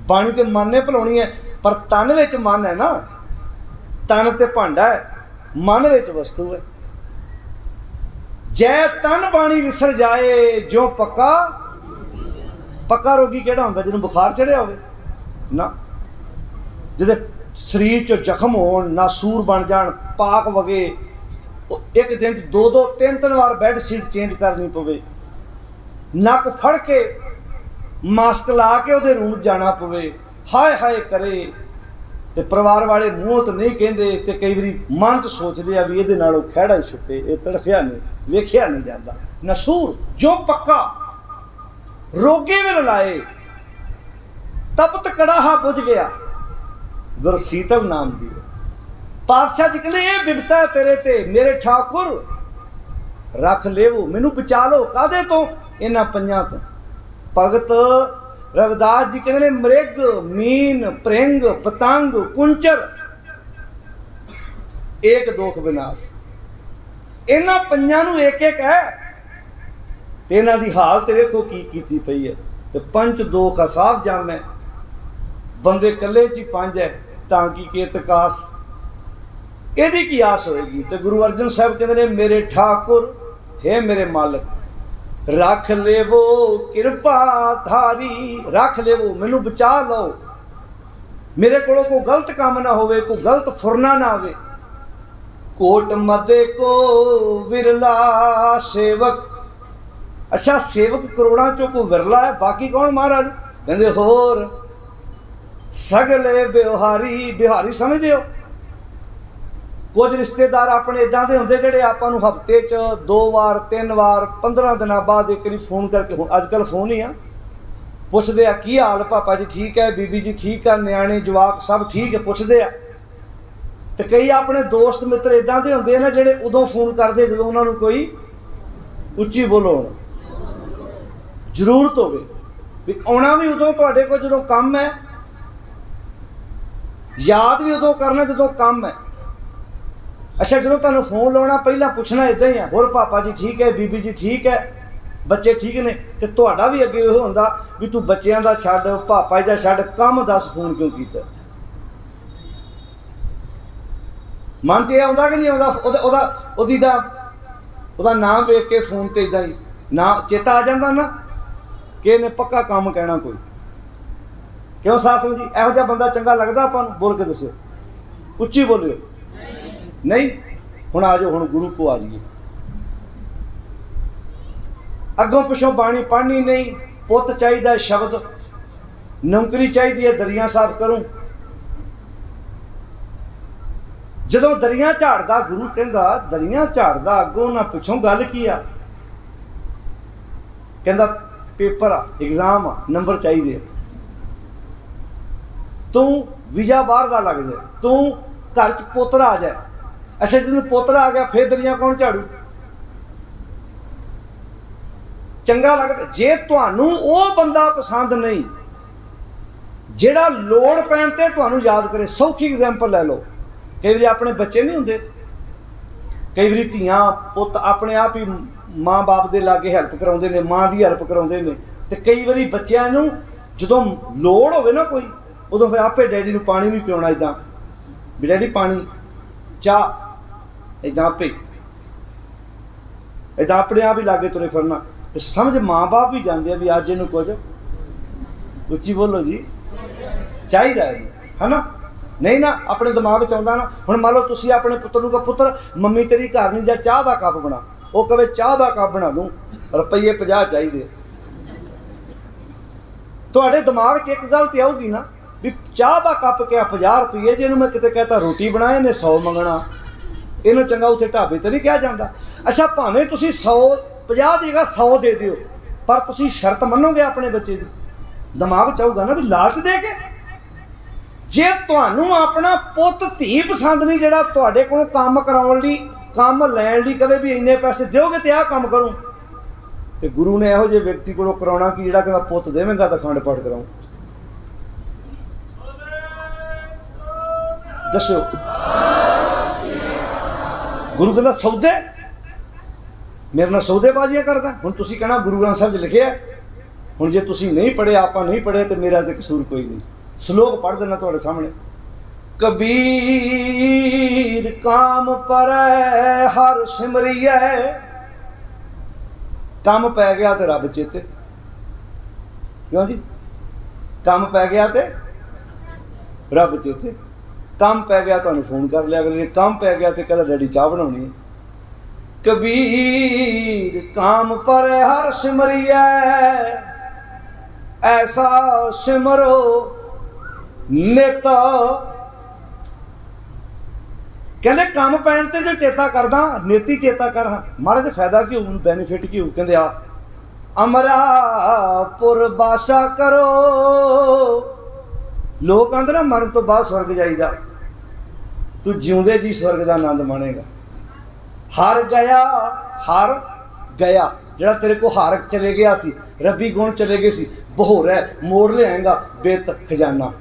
बाणी तो मन ने भुलाउणी है, पर तन विच मन है ना। तन ते भांडा है, मन विच वस्तु है। जय तन बाणी विसर जाए, जो पक्का पक्का रोगी किहड़ा हुंदा? जिन्होंने बुखार चढ़िया होवे ना, जिहदे शरीर च जख्म होण, नासूर बन जाण, पाक वगे, एक दिन 2-2 3-3 बार बैड सीट चेंज करनी पवे, नक फड़ के मास्क ला के उहदे रूम जाना पवे, हाय हाय करे, ते परिवार वाले मूँह तो नहीं कहते, तो कई बारी मन च सोचते आ भी ये नालों खैड़ा ही छुपे, ये तड़फिया नहीं, वेखिया नहीं जाता। नसूर जो पक्का रोगे में लाए, तपत कड़ाहा बुझ गया, गुरसीतल नाम दी। पातशाह जी कहते ये बिपता है तेरे ते, मेरे ठाकुर रख लेवो, मैनू बचा लो कादे तो? इन्हां पंजां तो। भगत रविदास जी कहते हैं मृग, मीन, भृंग, पतंग, कुंचर, एक दोख विनाश। इन्हां पंजां नूं एक एक है, ते इन्हां दी हालत वेखो की कीती पई है। ते पंच दोख असाफ जाम है, बंदे कल्ले च 5 है, तां की केत कास, ਇਹਦੀ की आस होएगी? तो गुरु अर्जन साहब कहते हैं मेरे ठाकुर हे मेरे मालिक, रख लेवो किरपा धारी, रख लेवो, मैनू बचा लो, मेरे को कोई गलत काम ना होवे, कोई गलत फुरना ना होवे। कोट मदे को विरला सेवक, अच्छा सेवक करोड़ां चों कोई विरला है, बाकी कौन? महाराज कहते होर सगले बिहारी, बिहारी समझते हो? कुछ रिश्तेदार अपने इदां दे हुंदे जिहड़े आपां नूं हफ्ते च 2 वार 3 वार 15 दिनों बाद एक बारी फोन करके, हुण अजकल फोन ही आ, पुछदे आ की हाल पापा जी ठीक है, बीबी जी ठीक है, न्याणे जवाक सब ठीक है, पुछदे आ। ਤੇ ਕਈ ਆਪਣੇ ਦੋਸਤ ਮਿੱਤਰ ਇਦਾਂ ਦੇ ਹੁੰਦੇ ਨੇ ਜਿਹੜੇ ਉਦੋਂ ਫੋਨ ਕਰਦੇ ਜਦੋਂ ਉਹਨਾਂ ਨੂੰ ਕੋਈ ਉੱਚੀ ਬੋਲੋ ਜ਼ਰੂਰਤ ਹੋਵੇ, ਵੀ ਆਉਣਾ ਵੀ ਉਦੋਂ ਤੁਹਾਡੇ ਕੋਲ ਜਦੋਂ ਕੰਮ ਹੈ, ਯਾਦ ਵੀ ਉਦੋਂ ਕਰਨਾ ਜਦੋਂ ਕੰਮ ਹੈ। ਅੱਛਾ, ਜਦੋਂ ਤੁਹਾਨੂੰ ਫੋਨ ਲਾਉਣਾ ਪਹਿਲਾਂ ਪੁੱਛਣਾ ਇਦਾਂ ਹੀ ਆ, ਹੋਰ ਪਾਪਾ ਜੀ ਠੀਕ ਹੈ, ਬੀਬੀ ਜੀ ਠੀਕ ਹੈ, ਬੱਚੇ ਠੀਕ ਨੇ? ਤੇ ਤੁਹਾਡਾ ਵੀ ਅੱਗੇ ਇਹ ਹੁੰਦਾ ਵੀ ਤੂੰ ਬੱਚਿਆਂ ਦਾ ਛੱਡ, ਪਾਪਾ ਜੀ ਦਾ ਛੱਡ, ਕੰਮ ਦੱਸ ਫੋਨ ਕਿਉਂ ਕੀਤਾ? ਮਨ 'ਚ ਇਹ ਆਉਂਦਾ ਕਿ ਨਹੀਂ ਆਉਂਦਾ? ਉਹਦਾ ਨਾਮ ਵੇਖ ਕੇ ਫੋਨ ਤੇ ਇਦਾਂ ਹੀ ਨਾ ਚੇਤਾ ਆ ਜਾਂਦਾ ਨਾ ਕਿ ਇਹਨੇ ਪੱਕਾ ਕੰਮ ਕਹਿਣਾ ਕੋਈ। ਕਿਉਂ ਸਾਧ ਸੰਗਤ ਜੀ, ਇਹੋ ਜਿਹਾ ਬੰਦਾ ਚੰਗਾ ਲੱਗਦਾ ਆਪਾਂ ਨੂੰ? ਬੋਲ ਕੇ ਦੱਸਿਓ, ਉੱਚੀ ਬੋਲਿਓ। ਨਹੀਂ? ਹੁਣ ਆ ਜਾਓ, ਹੁਣ ਗੁਰੂ ਕੋ ਆ ਜਾਈਏ। ਅੱਗੋਂ ਪਿੱਛੋਂ ਬਾਣੀ ਪੜ੍ਹਨੀ ਨਹੀਂ, ਪੁੱਤ ਚਾਹੀਦਾ ਸ਼ਬਦ, ਨੌਕਰੀ ਚਾਹੀਦੀ ਹੈ ਦਰੀਆਂ ਸਾਫ਼ ਕਰੂੰ। ਜਦੋਂ ਦਰੀਆਂ ਝਾੜਦਾ, ਗੁਰੂ ਕਹਿੰਦਾ ਦਰੀਆਂ ਝਾੜਦਾ, ਅੱਗੋਂ ਨਾ ਪਿੱਛੋਂ ਗੱਲ ਕੀ ਆ? ਕਹਿੰਦਾ ਪੇਪਰ ਆ, ਐਗਜ਼ਾਮ ਆ, ਨੰਬਰ ਚਾਹੀਦੇ ਆ, ਤੂੰ ਵੀਜ਼ਾ ਬਾਹਰ ਦਾ ਲੱਗ ਜਾਏ, ਤੂੰ ਘਰ 'ਚ ਪੋਤਰਾ ਆ ਜਾਏ। ਅੱਛਾ, ਜਦੋਂ ਪੋਤਰਾ ਆ ਗਿਆ ਫਿਰ ਦਰੀਆਂ ਕੌਣ ਝਾੜੂ? ਚੰਗਾ ਲੱਗਦਾ? ਜੇ ਤੁਹਾਨੂੰ ਉਹ ਬੰਦਾ ਪਸੰਦ ਨਹੀਂ ਜਿਹੜਾ ਲੋੜ ਪੈਣ ਤੇ ਤੁਹਾਨੂੰ ਯਾਦ ਕਰੇ। ਸੌਖੀ ਐਗਜ਼ਾਮਪਲ ਲੈ ਲਓ, ਕਈ ਵਾਰੀ ਆਪਣੇ ਬੱਚੇ ਨਹੀਂ ਹੁੰਦੇ, ਕਈ ਵਾਰੀ ਧੀਆਂ ਪੁੱਤ ਆਪਣੇ ਆਪ ਹੀ ਮਾਂ ਬਾਪ ਦੇ ਲਾਗੇ ਹੈਲਪ ਕਰਾਉਂਦੇ ਨੇ, ਮਾਂ ਦੀ ਹੈਲਪ ਕਰਾਉਂਦੇ ਨੇ। ਤੇ ਕਈ ਵਾਰੀ ਬੱਚਿਆਂ ਨੂੰ ਜਦੋਂ ਲੋੜ ਹੋਵੇ ਨਾ ਕੋਈ, ਉਦੋਂ ਫਿਰ ਆਪੇ ਡੈਡੀ ਨੂੰ ਪਾਣੀ ਵੀ ਪਿਉਣਾ, ਇੱਦਾਂ ਵੀ ਡੈਡੀ ਪਾਣੀ, ਚਾਹ, ਇੱਦਾਂ ਆਪੇ ਇੱਦਾਂ ਆਪਣੇ ਆਪ ਹੀ ਲਾਗੇ ਤੁਰੇ ਫਿਰਨਾ। ਤੇ ਸਮਝ ਮਾਂ ਬਾਪ ਵੀ ਜਾਂਦੇ ਆ ਵੀ ਅੱਜ ਇਹਨੂੰ ਕੁਝ, ਉੱਚੀ ਬੋਲੋ ਜੀ, ਚਾਹੀਦਾ ਹੈ ਨਾ? ਨਹੀਂ ਨਾ, ਆਪਣੇ ਦਿਮਾਗ 'ਚ ਆਉਂਦਾ ਨਾ। ਹੁਣ ਮੰਨ ਲਓ ਤੁਸੀਂ ਆਪਣੇ ਪੁੱਤਰ ਨੂੰ ਕਹੋ, ਪੁੱਤਰ ਮੰਮੀ ਤੇਰੀ ਘਰ ਨਹੀਂ, ਜਾਂ ਚਾਹ ਦਾ ਕੱਪ ਬਣਾ, ਉਹ ਕਹੇ ਚਾਹ ਦਾ ਕੱਪ ਬਣਾ ਦੂੰ, ਰੁਪਈਏ 50 ਚਾਹੀਦੇ। ਤੁਹਾਡੇ ਦਿਮਾਗ 'ਚ ਇੱਕ ਗੱਲ ਤੇ ਆਊਗੀ ਨਾ ਵੀ ਚਾਹ ਦਾ ਕੱਪ ਕਿਹਾ 50 ਰੁਪਈਏ, ਜੇ ਇਹਨੂੰ ਮੈਂ ਕਿਤੇ ਕਹਤਾ ਰੋਟੀ ਬਣਾ, ਇਹਨੇ 100 ਮੰਗਣਾ, ਇਹਨੂੰ ਚੰਗਾ ਉੱਥੇ ਢਾਬੇ ਤੇ ਨਹੀਂ ਕਿਹਾ ਜਾਂਦਾ। ਅੱਛਾ, ਭਾਵੇਂ ਤੁਸੀਂ 50 ਦੀ ਜਗ੍ਹਾ 100 ਦੇ ਦਿਓ, ਪਰ ਤੁਸੀਂ ਸ਼ਰਤ ਮੰਨੋਗੇ ਆਪਣੇ ਬੱਚੇ ਦੀ? ਦਿਮਾਗ 'ਚ ਆਊਗਾ ਨਾ ਵੀ ਲਾਲਚ ਦੇ ਕੇ। ਜੇ ਤੁਹਾਨੂੰ ਆਪਣਾ ਪੁੱਤ ਧੀ ਪਸੰਦ ਨਹੀਂ ਜਿਹੜਾ ਤੁਹਾਡੇ ਕੋਲੋਂ ਕੰਮ ਕਰਾਉਣ ਲਈ, ਕੰਮ ਲੈਣ ਲਈ ਕਦੇ ਵੀ ਇੰਨੇ ਪੈਸੇ ਦਿਓਗੇ ਤੇ ਆਹ ਕੰਮ ਕਰੂੰ, ਤੇ ਗੁਰੂ ਨੇ ਇਹੋ ਜਿਹੇ ਵਿਅਕਤੀ ਕੋਲੋਂ ਕਰਾਉਣਾ ਕਿ ਜਿਹੜਾ ਕਹਿੰਦਾ ਪੁੱਤ ਦੇਵੇਂਗਾ ਤਾਂ ਅਖੰਡ ਪਾਠ ਕਰਾਉਂ। ਦੱਸੋ, ਗੁਰੂ ਕਹਿੰਦਾ ਸੌਦੇ, ਮੇਰੇ ਨਾਲ ਸੌਦੇਬਾਜ਼ੀਆਂ ਕਰਦਾ। ਹੁਣ ਤੁਸੀਂ ਕਹਿਣਾ ਗੁਰੂ ਗ੍ਰੰਥ ਸਾਹਿਬ 'ਚ ਲਿਖਿਆ। ਹੁਣ ਜੇ ਤੁਸੀਂ ਨਹੀਂ ਪੜ੍ਹਿਆ, ਆਪਾਂ ਨਹੀਂ ਪੜ੍ਹਿਆ, ਤੇ ਮੇਰਾ ਤੇ ਕਸੂਰ ਕੋਈ ਨਹੀਂ। ਸ਼ਲੋਕ ਪੜ੍ਹ ਦੇਣਾ ਤੁਹਾਡੇ ਸਾਹਮਣੇ। ਕਬੀਰ ਕਾਮ ਪਰੈ ਹਰ ਸਿਮਰਿਐ। ਕੰਮ ਪੈ ਗਿਆ ਤੇ ਰੱਬ ਚੇਤੇ। ਕਿਉਂ ਜੀ? ਕੰਮ ਪੈ ਗਿਆ ਤੇ ਰੱਬ ਚੇਤੇ। ਕੰਮ ਪੈ ਗਿਆ ਤੁਹਾਨੂੰ ਫੋਨ ਕਰ ਲਿਆ ਅਗਲੇ ਨੇ, ਕੰਮ ਪੈ ਗਿਆ ਤੇ ਕਹਿੰਦਾ ਡੈਡੀ ਚਾਹ ਬਣਾਉਣੀ ਹੈ। ਕਬੀਰ ਕਾਮ ਪਰੈ ਹਰ ਸਿਮਰਿਐ, ਐਸਾ ਸਿਮਰੋ ਨਿਤ। ਕਹਿੰਦੇ ਕੰਮ ਪੈਣ ਤੇ ਜੋ ਚੇਤਾ ਕਰਦਾ, ਨੇਤੀ ਚੇਤਾ ਕਰ। ਮਹਾਰਾਜ ਦਾ ਫਾਇਦਾ ਕੀ ਹੋਊ, ਬੈਨੀਫਿਟ ਕੀ ਹੋਊ? ਕਹਿੰਦੇ ਆ ਅਮਰਾਪੁਰ ਬਾਸਾ ਕਰੋ। ਲੋਕ ਕਹਿੰਦੇ ਨਾ ਮਰਨ ਤੋਂ ਬਾਅਦ ਸਵਰਗ ਜਾਈਦਾ, ਤੂੰ ਜਿਉਂਦੇ ਜੀ ਸਵਰਗ ਦਾ ਆਨੰਦ ਮਾਣੇਗਾ। ਹਰ ਗਿਆ, ਹਰ ਗਿਆ, ਜਿਹੜਾ ਤੇਰੇ ਕੋ ਹਾਰ ਚਲੇ ਗਿਆ ਸੀ, ਰੱਬੀ ਗੁਣ ਚਲੇ ਗਏ ਸੀ, ਬਹੋਰੈ ਮੋੜ ਲਿਆਏਗਾ ਬੇਤ ਖਜ਼ਾਨਾ।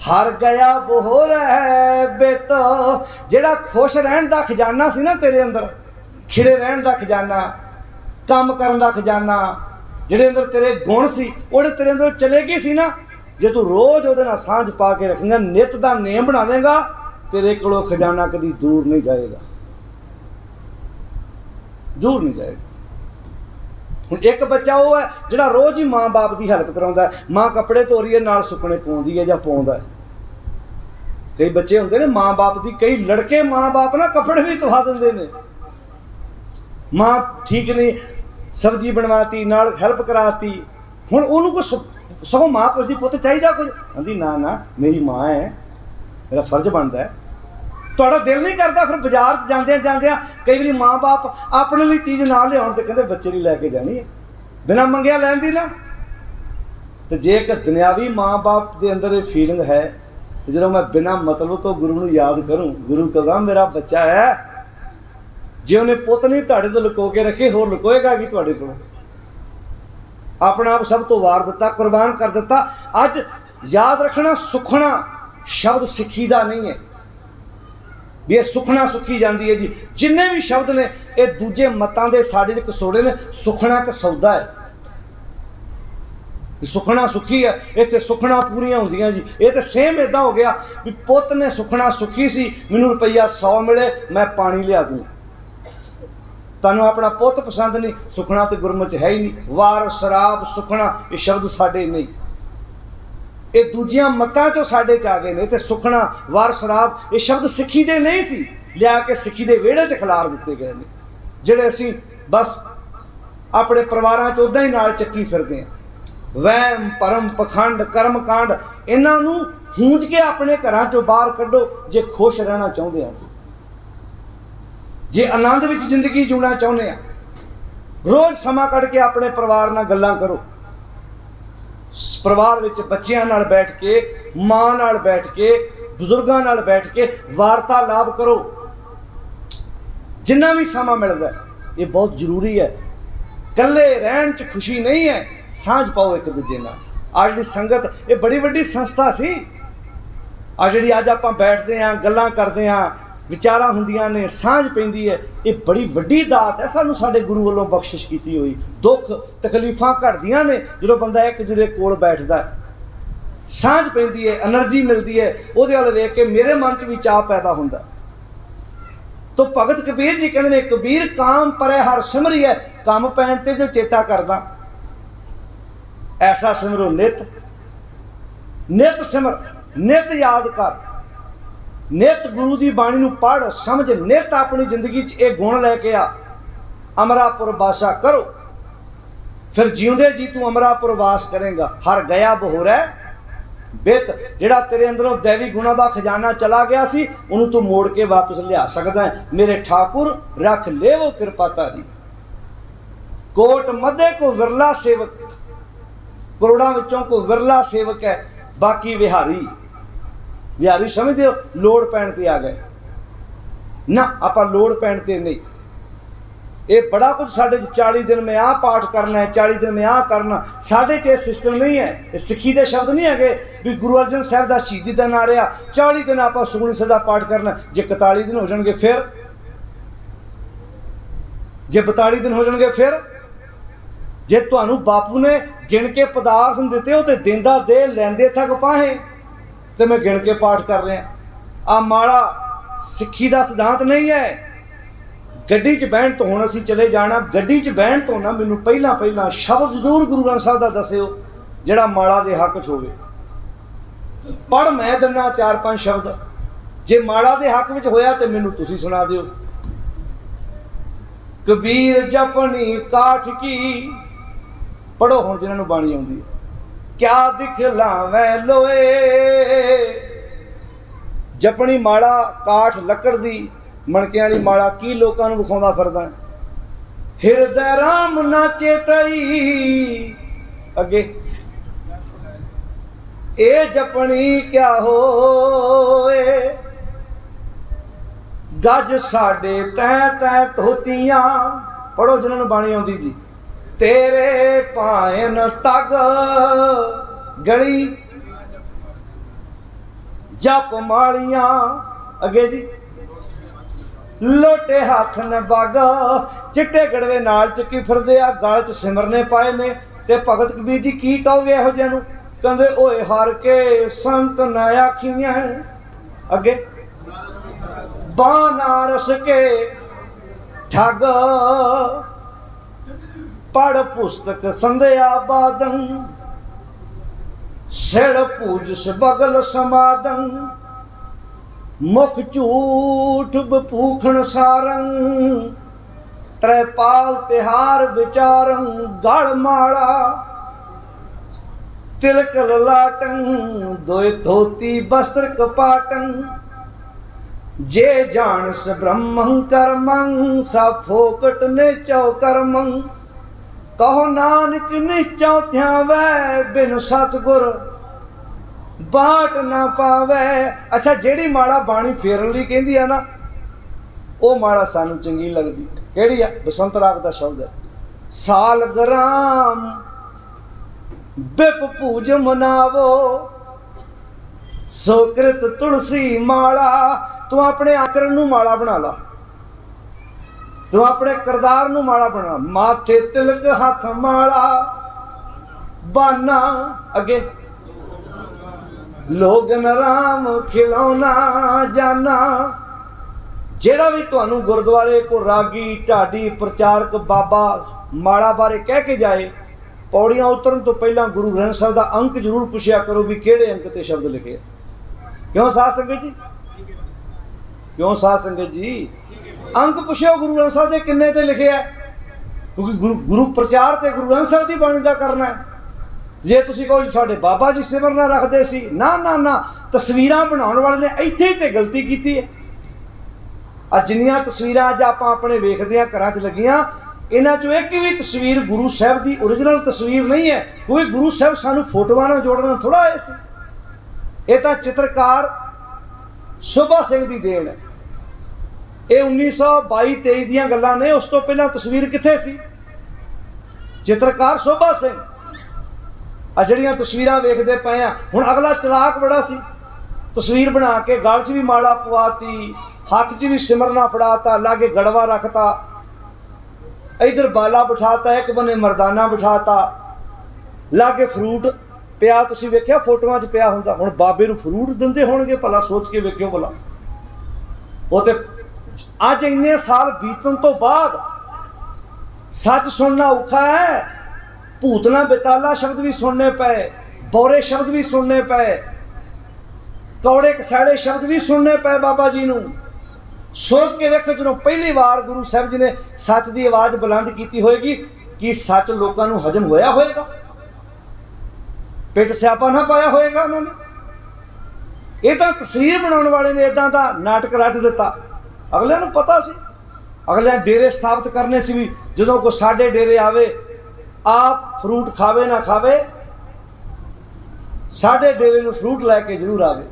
ਹਰ ਗਿਆ ਬਹੋਰੈ ਬੇਤ, ਜਿਹੜਾ ਖੁਸ਼ ਰਹਿਣ ਦਾ ਖਜ਼ਾਨਾ ਸੀ ਨਾ ਤੇਰੇ ਅੰਦਰ, ਖਿੜੇ ਰਹਿਣ ਦਾ ਖਜ਼ਾਨਾ, ਕੰਮ ਕਰਨ ਦਾ ਖਜ਼ਾਨਾ, ਜਿਹੜੇ ਅੰਦਰ ਤੇਰੇ ਗੁਣ ਸੀ ਉਹਦੇ ਤੇਰੇ ਅੰਦਰ ਚਲੇ ਗਏ ਸੀ ਨਾ, ਜੇ ਤੂੰ ਰੋਜ਼ ਉਹਦੇ ਨਾਲ ਸਾਂਝ ਪਾ ਕੇ ਰੱਖੇਂਗਾ, ਨਿੱਤ ਦਾ ਨੇਮ ਬਣਾ ਲੇਗਾ, ਤੇਰੇ ਕੋਲੋਂ ਖਜ਼ਾਨਾ ਕਦੀ ਦੂਰ ਨਹੀਂ ਜਾਏਗਾ, ਦੂਰ ਨਹੀਂ ਜਾਏਗਾ। ਹੁਣ ਇੱਕ ਬੱਚਾ ਉਹ ਹੈ ਜਿਹੜਾ ਰੋਜ਼ ਹੀ ਮਾਂ ਬਾਪ ਦੀ ਹੈਲਪ ਕਰਾਉਂਦਾ। ਮਾਂ ਕੱਪੜੇ ਧੋ ਰਹੀ ਹੈ, ਨਾਲ ਸੁੱਕਣੇ ਪਾਉਂਦੀ ਹੈ ਜਾਂ ਪਾਉਂਦਾ। ਕਈ ਬੱਚੇ ਹੁੰਦੇ ਨੇ ਮਾਂ ਬਾਪ ਦੀ, ਕਈ ਲੜਕੇ ਮਾਂ ਬਾਪ ਨਾ ਕੱਪੜੇ ਵੀ ਧਵਾ ਦਿੰਦੇ ਨੇ। ਮਾਂ ਠੀਕ ਨਹੀਂ, ਸਬਜ਼ੀ ਬਣਵਾਤੀ, ਨਾਲ ਹੈਲਪ ਕਰਾਤੀ। ਹੁਣ ਉਹਨੂੰ ਕੁਛ ਸਗੋਂ ਮਾਂ ਪੁੱਛਦੀ ਪੁੱਤ ਚਾਹੀਦਾ ਕੁਝ, ਕਹਿੰਦੀ ਨਾ ਨਾ ਮੇਰੀ ਮਾਂ ਹੈ, ਮੇਰਾ ਫਰਜ਼ ਬਣਦਾ ਹੈ। ਤੁਹਾਡਾ ਦਿਲ ਨਹੀਂ ਕਰਦਾ ਫਿਰ ਬਾਜ਼ਾਰ 'ਚ ਜਾਂਦਿਆਂ ਜਾਂਦਿਆਂ ਕਈ ਵਾਰੀ ਮਾਂ ਬਾਪ ਆਪਣੇ ਲਈ ਚੀਜ਼ ਨਾ ਲਿਆਉਣ ਤੇ ਕਹਿੰਦੇ ਬੱਚੇ ਲਈ ਲੈ ਕੇ ਜਾਣੀ ਹੈ, ਬਿਨਾਂ ਮੰਗਿਆ ਲੈਣ ਦੀ ਨਾ। ਤੇ ਜੇ ਇੱਕ ਦੁਨਿਆਵੀ ਮਾਂ ਬਾਪ ਦੇ ਅੰਦਰ ਇਹ ਫੀਲਿੰਗ ਹੈ जो मैं बिना मतलब तो गुरु नूं याद करूं, गुरु कहां मेरा बच्चा है, जे उन्हें पुत नहीं तुहाडे तो लुको के रखे, होर लुकोएगा कि तुहाडे कोलों? अपना आप सब तो वार दिता, कुर्बान कर दिता। अज याद रखना, सुखना शब्द सिक्खी दा नहीं है भी ये सुखना सुखी जाती है जी। जिन्ने भी शब्द ने ये दूजे मतां दे साडे दे कसौड़े ने। सुखना एक सौदा है, सुखना सुखी है, इत्थे सुखना पूरियां होंदियां जी। ये तो सेम इदा हो गया भी पुत ने सुखना सुखी सी, मैनूं रुपया 100 मिले मैं पानी लिया दूँ, तुहानूं अपना पुत पसंद नहीं, सुखना तो गुरमुख है ही नहीं। वार शराब सुखना ये शब्द साडे नहीं, ये दूजियां मतां चों साडे च आ गए ने। ते सुखना वार शराब ये शब्द सिੱਖੀ दे नहीं सी, लिया के सिੱਖੀ दे विहड़े च खिलार दिते गए ने, जिहड़े असीं बस अपने परिवारां च उदां ही नाल चक्की फिरदे हैं। वहम परम पखंड कर्म कांड इन्हां नूं हूंज के अपने घरां चों बाहर कढो जे खुश रहना चाहुंदे आ, जे आनंद विच जिंदगी जीना चाहुंदे आ। रोज़ समा कढ के अपने परिवार नाल गल्लां करो, परिवार विच बच्चियां नाल बैठ के, मां नाल बैठ के, बुजुर्गां नाल बैठ के वार्तालाप करो। जिन्ना भी समा मिलदा ये बहुत जरूरी है। कल्ले रहन च खुशी नहीं है, सांझ पाओ एक दूजे नाल। आ जिहड़ी संगत ये बड़ी वड्डी संस्था सी, आ जिहड़ी अज आपां बैठदे हां, गल्लां करदे हां, विचारां हुंदियां ने, सांझ पैंदी है, ये बड़ी वड्डी दात है सानूं साडे गुरु वल्लों बख्शिश कीती होई। दुख तकलीफां घटदियां ने जदों बंदा एक दूजे कोल बैठदा है, सांझ पैंदी है, एनर्जी मिलदी है, उहदे वल वेख के मेरे मन च भी चाह पैदा हुंदा। तो भगत कबीर जी कहंदे ने, कबीर काम परे हर सिमरी है, काम पैण ते जो चेता करदा ऐसा सिमरो नित, नित सिमर, नित याद कर, नित गुरु की बाणी नूं पढ़ समझ, नित अपनी जिंदगी च ये गुण लैके आ। अमरापुर वासा करो, फिर जिउंदे जी तू अमरापुर वास करेगा। हर गया बहोरै बित, जिहड़ा तेरे अंदरों दैवी गुणों का खजाना चला गया सी, उन्होंने तू मोड़ के वापस लिया सकदा है। मेरे ठाकुर रख ले वो कृपा तारी, कोट मध्य को विरला सेवक, करोड़ों विचों को विरला सेवक है, बाकी विहारी। विहारी समझते हो, लोड़ पैण ते आ गए ना, आपां लोड़ पैण ते नहीं। ये बड़ा कुछ साढ़े 40 दिन में आ पाठ करना है, 40 दिन में आ करना, साढ़े च सिस्टम नहीं है। ये सिੱਖੀ दे शब्द नहीं है भी गुरु अर्जन साहब का शहीदी दिन आ रहा 40 दिन आप सुखमनी ਸਾਹਿਬ ਦਾ पाठ करना, जे 41 दिन हो जाएंगे फिर, जे 42 दिन हो जाएंगे फिर, जे तुहानू बापू ने गिण के पदार्थ दिते हो तो देंदा दे, लैंदे थक पाहे, तो मैं गिण के पाठ कर रहा। आ माड़ा सिੱਖੀ का सिद्धांत नहीं है। गड्डी च बहन तो हुण असीं चले जाना, गड्डी च बहन तो ना मैनूं पहला पहला शब्द जरूर गुरु ग्रंथ साहिब दा दस्सिओ जिहड़ा माड़ा दे हक च होवे। पढ़ मैं दिना 4-5 शब्द, जे माड़ा दे हक विच होया तो मैनूं तुसीं सुना दिओ। कबीर जपनी काठ की, पढ़ो हुण जिन्हां नूं बाणी आउंदी है। क्या दिखलावैं लोए, जपनी माड़ा काठ लकड़ दी, मणकियां वाली माड़ा की लोकां नूं विखाउंदा फिरदा। हिरदै राम ना चेतई, अगे ए जपनी क्या होए, गज साडे तैं तैं धोतियां, पढ़ो जिन्हां नूं बाणी आउंदी जी। तेरे पायन तग गली, जप मालियां, अगे जी लोटे हाथ न बग, चिट्टे गड़वे नाल चुकी फिरदे आ, गल च सिमरने पाए ने। ते भगत कबीर जी की कहोगे इहो जिहिਆਂ नूं? कहंदे ओए हर के संत न आखियां, अगे बनारस के ठग, पढ़ पुस्तक संध्या बादन, सिर पूजस बगल समादन, मुख झूठ बपूखण सारंग, त्रेपाल तिहार विचारं, गढ़ माड़ा तिलक ललाटं, दोय धोती वस्त्र कपाटं, जे जानस ब्रह्मं कर्मं, सा फोकट निचौ कर्मं, कहो नानक निश्चौ ध्यावै, बिन सतगुर बाट ना पावे। अच्छा जेड़ी माड़ा बाणी फेरन लई कहंदी आ ना, वो माड़ा सानू चंगी लगदी। केड़ी आ? बसंत राग दा शब्द है, साल ग्राम बिप पूज मनावो, सोकृत तुलसी माड़ा। तू अपने आचरण नू माड़ा बना ला, तू अपने किरदार नू माड़ा बना। माथे तिलक हाथ माड़ा बाना, अगे लोगन राम खिलौना जाना। जेड़ा भी तुहानू गुरुद्वारे को रागी ढाडी प्रचारक बाबा माड़ा बारे कह के जाए, पौड़ियां उतरन तो पहला गुरु ग्रंथ साहिब दा अंक जरूर पुछया करो भी किहड़े अंक ते शब्द लिखे। क्यों साध संगत जी? क्यों साध संगत जी? अंक पुछो गुरु ग्रंथ साहिब दे किन्ने ते लिखे है, क्योंकि गुरु प्रचार ते गुरु ग्रंथ साहिब दी बाणी दा करना है। जे तुसीं कहो साडे बाबा जी सिमर ना रखदे सी, ना ना ना, तस्वीरां बनाउण वाले ने इत्थे ही ते गलती कीती है। अज जिन्नियां तस्वीरां अज आपां अपने वेखदे आ घरां 'च लगियां, इन्हां चों एक भी तस्वीर गुरु साहिब दी ओरिजिनल तस्वीर नहीं है। कोई गुरु साहिब सानू फोटोआं नाल जोड़न थोड़ा आए सी। ये तां चित्रकार शोभा सिंह दी देन है। ये 1922-23 दीयां गल्लां ने, उस तो पहलां तस्वीर कित्थे सी? चित्रकार शोभा सिंह। आ जिहड़ियां तस्वीरां वेखदे पए आ, हुण अगला चलाक बड़ा सी, तस्वीर बना के गल 'च भी माला पवाती, हाथ 'च भी सिमरना फड़ाता, लागे गड़वा रखता, इधर बाला बिठाता, एक बने मरदाना बिठाता, लागे फ्रूट पिया। तुसीं वेख्या फोटोआं 'च पिया हुंदा। हुण बाबे नूं फ्रूट दिंदे होणगे भला? सोच के वेख्यो भला। वो ते अज इन्ने साल बीतण तो बाद सच सुनना औखा है। भूतना बेताला शब्द भी सुनने पे, बोरे शब्द भी सुनने पे, कौड़े कसैड़े शब्द भी सुनने पे बाबा जी नूं। सोच के वेखो, जो पहली बार गुरु साहब जी ने सच की आवाज़ बुलंद की होएगी, कि सच लोगों को हजम होया होएगा, पिट स्यापा ना पाया होएगा उन्होंने। ये तो तस्वीर बनाने वाले ने इदां दा नाटक रच दिता। अगलियां नूं पता सी, अगलियां डेरे स्थापित करने सी भी जो कोई साडे डेरे आवे, आप फ्रूट खावे ना खावे, साडे डेरे नूं फ्रूट लैके जरूर आवे।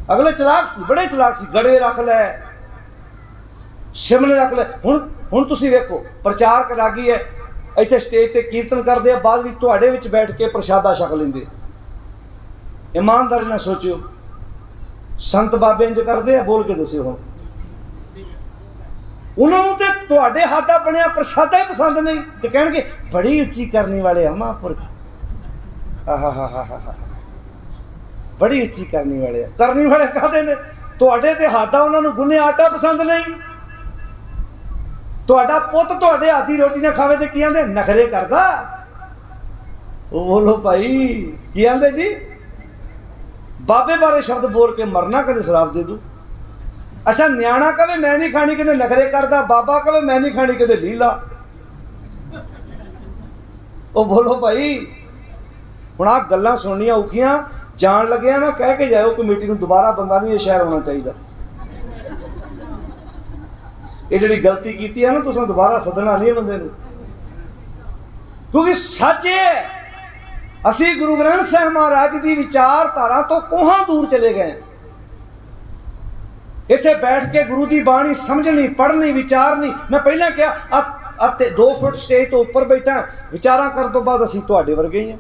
अगले चलाक सी, बड़े चलाक सी। गड़े रख लै, शिमले रख लै। हुण तुसीं वेखो, प्रचारक रागी है, इत्थे स्टेज ते कीर्तन करदे, बाद विच तुहाडे विच बैठ के प्रशादा छक लैंदे। ईमानदारी नाल सोचियो, संत बाबे इंज करदे आ? बोल के दस्सिओ। हुण उन्होंने तो तुहाडे हत्थ दा बनिया प्रशादा ही पसंद नहीं, तो कहणगे बड़ी उच्ची करनी वाले हम महापुरख। बड़ी उच्ची करनी वाले कहते ने, तुहाडे ते हत्थ दा उन्हां नूं गुन्निया आटा पसंद नहीं। तुहाडा पुੱਤ तुहाडे हत्थ दी रोटी ना खावे ते की आंदे? नखरे करदा। ओ बोलो भाई, की आंदे जी? बाबे बारे शब्द बोल के मरना, कदे शराब दे दूं। अच्छा, न्याणा कहे मैं नहीं खानी, कहते नखरे करदा। बाबा कहे मैं नहीं खानी, कहते लीला। ओ बोलो भाई, हुण आ गल्लां सुननियां औखियां। जान लगे ना कह के जाओ कमेटी को, दोबारा बंदा नहीं ये शहर होना चाहिए। ये जी गलती की है ना, तुम दोबारा सदना नहीं बंदे नूं, क्योंकि सच है असी गुरु ग्रंथ साहिब महाराज की विचारधारा तो कोहां दूर चले गए। इत्थे बैठ के गुरु की बाणी समझनी, पढ़नी, विचारनी। मैं पहले क्या 2 फुट स्टेज तो उपर बैठा, विचारा करने तो बाद असीं तुहाडे वर्गे ही हैं।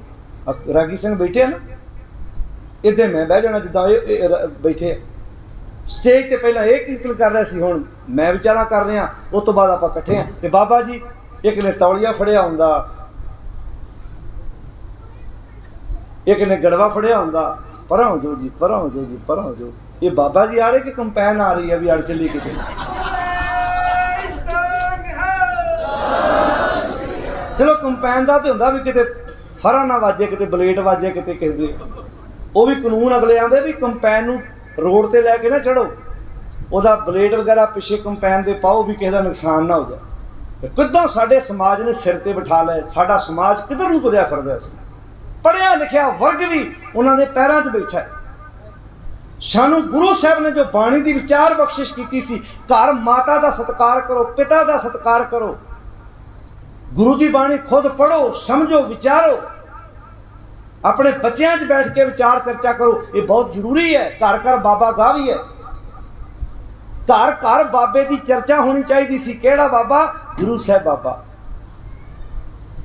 रागी सिंह बैठे हैं ना, इधे मैं बह जाना जिद्दां बैठे स्टेज ते पहला ये कीर्तन कर रहे सी, हुण मैं विचारा कर रहा, उस तो बाद आपां इकट्ठे हैं। ते बाबा जी एक ने तौलिया फड़िया हुंदा, एक ने गड़वा फड़िया हुंदा। परां हो जाओ जी, परां हो जाओ जी, परां हो जाओ। ये बाबा जी आ रहे कि कंपैन आ रही है भी अड़ चली किते? चलो कंपैन का तो हुंदा भी किते फरा ना वाजे, किते ब्लेड वाजे, किते किसे वो भी कानून अगले आंदे भी कंपैन नूं रोड ते लैके ना चढ़ो, उहदा ब्लेड वगैरह पिछे कंपैन दे पाओ भी किसी दा नुकसान ना हो जाए। किद्दां साडे समाज ने सिर ते बिठा लिया, साडा समाज किधर नूं तुरिया फिरदा सी। पढ़िया लिखिया वर्ग भी उन्हां दे पैरां 'च बैठा है। सानू गुरु साहब ने जो बाणी की विचार बख्शिश की सी, घर माता का सत्कार करो, पिता का सत्कार करो, गुरु की बाणी खुद पढ़ो, समझो, विचारो। अपने बच्चों च बैठ के विचार चर्चा करो, ये बहुत जरूरी है। घर घर बाबा गा भी है, घर घर बाबे की चर्चा होनी चाहिए सी। केड़ा बाबा? गुरु साहब बाबा,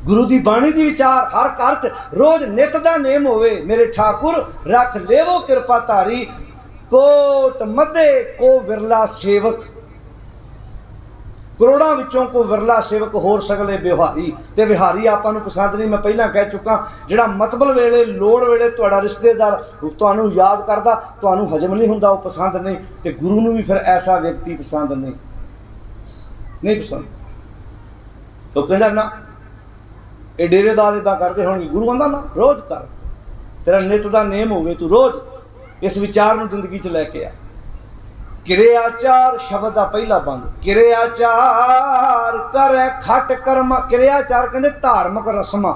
गुरु की बाणी की विचार हर घर च रोज नित का नेम होवे। मेरे ठाकुर रख लेवो कृपा धारी, कोट मध्य को विरला सेवक, करोड़ों विचों को विरला सेवक होर सगले बिहारी। ते बिहारी आपां नूं पसंद नहीं। मैं पहला कह चुका, जिहड़ा मतबल वेले लोड़ वेले तुहाडा रिश्तेदार तुहानूं याद करदा, तुहानूं हजम नहीं हुंदा, वो पसंद नहीं। ते गुरु नूं भी फिर ऐसा व्यक्ति पसंद नहीं पसंद। तो कहंदा ना ये डेरेदार इदां करदे होणगे। गुरु आंदा ना रोज़ कर, तेरा नित दा नेम होवे, तू रोज़ इस विचार नूं जिंदगी च लैके आ। किरियाचार शब्द का पहला बंद, किरियाचार करे खट कर्म। किरियाचार कहते धार्मिक रस्मां।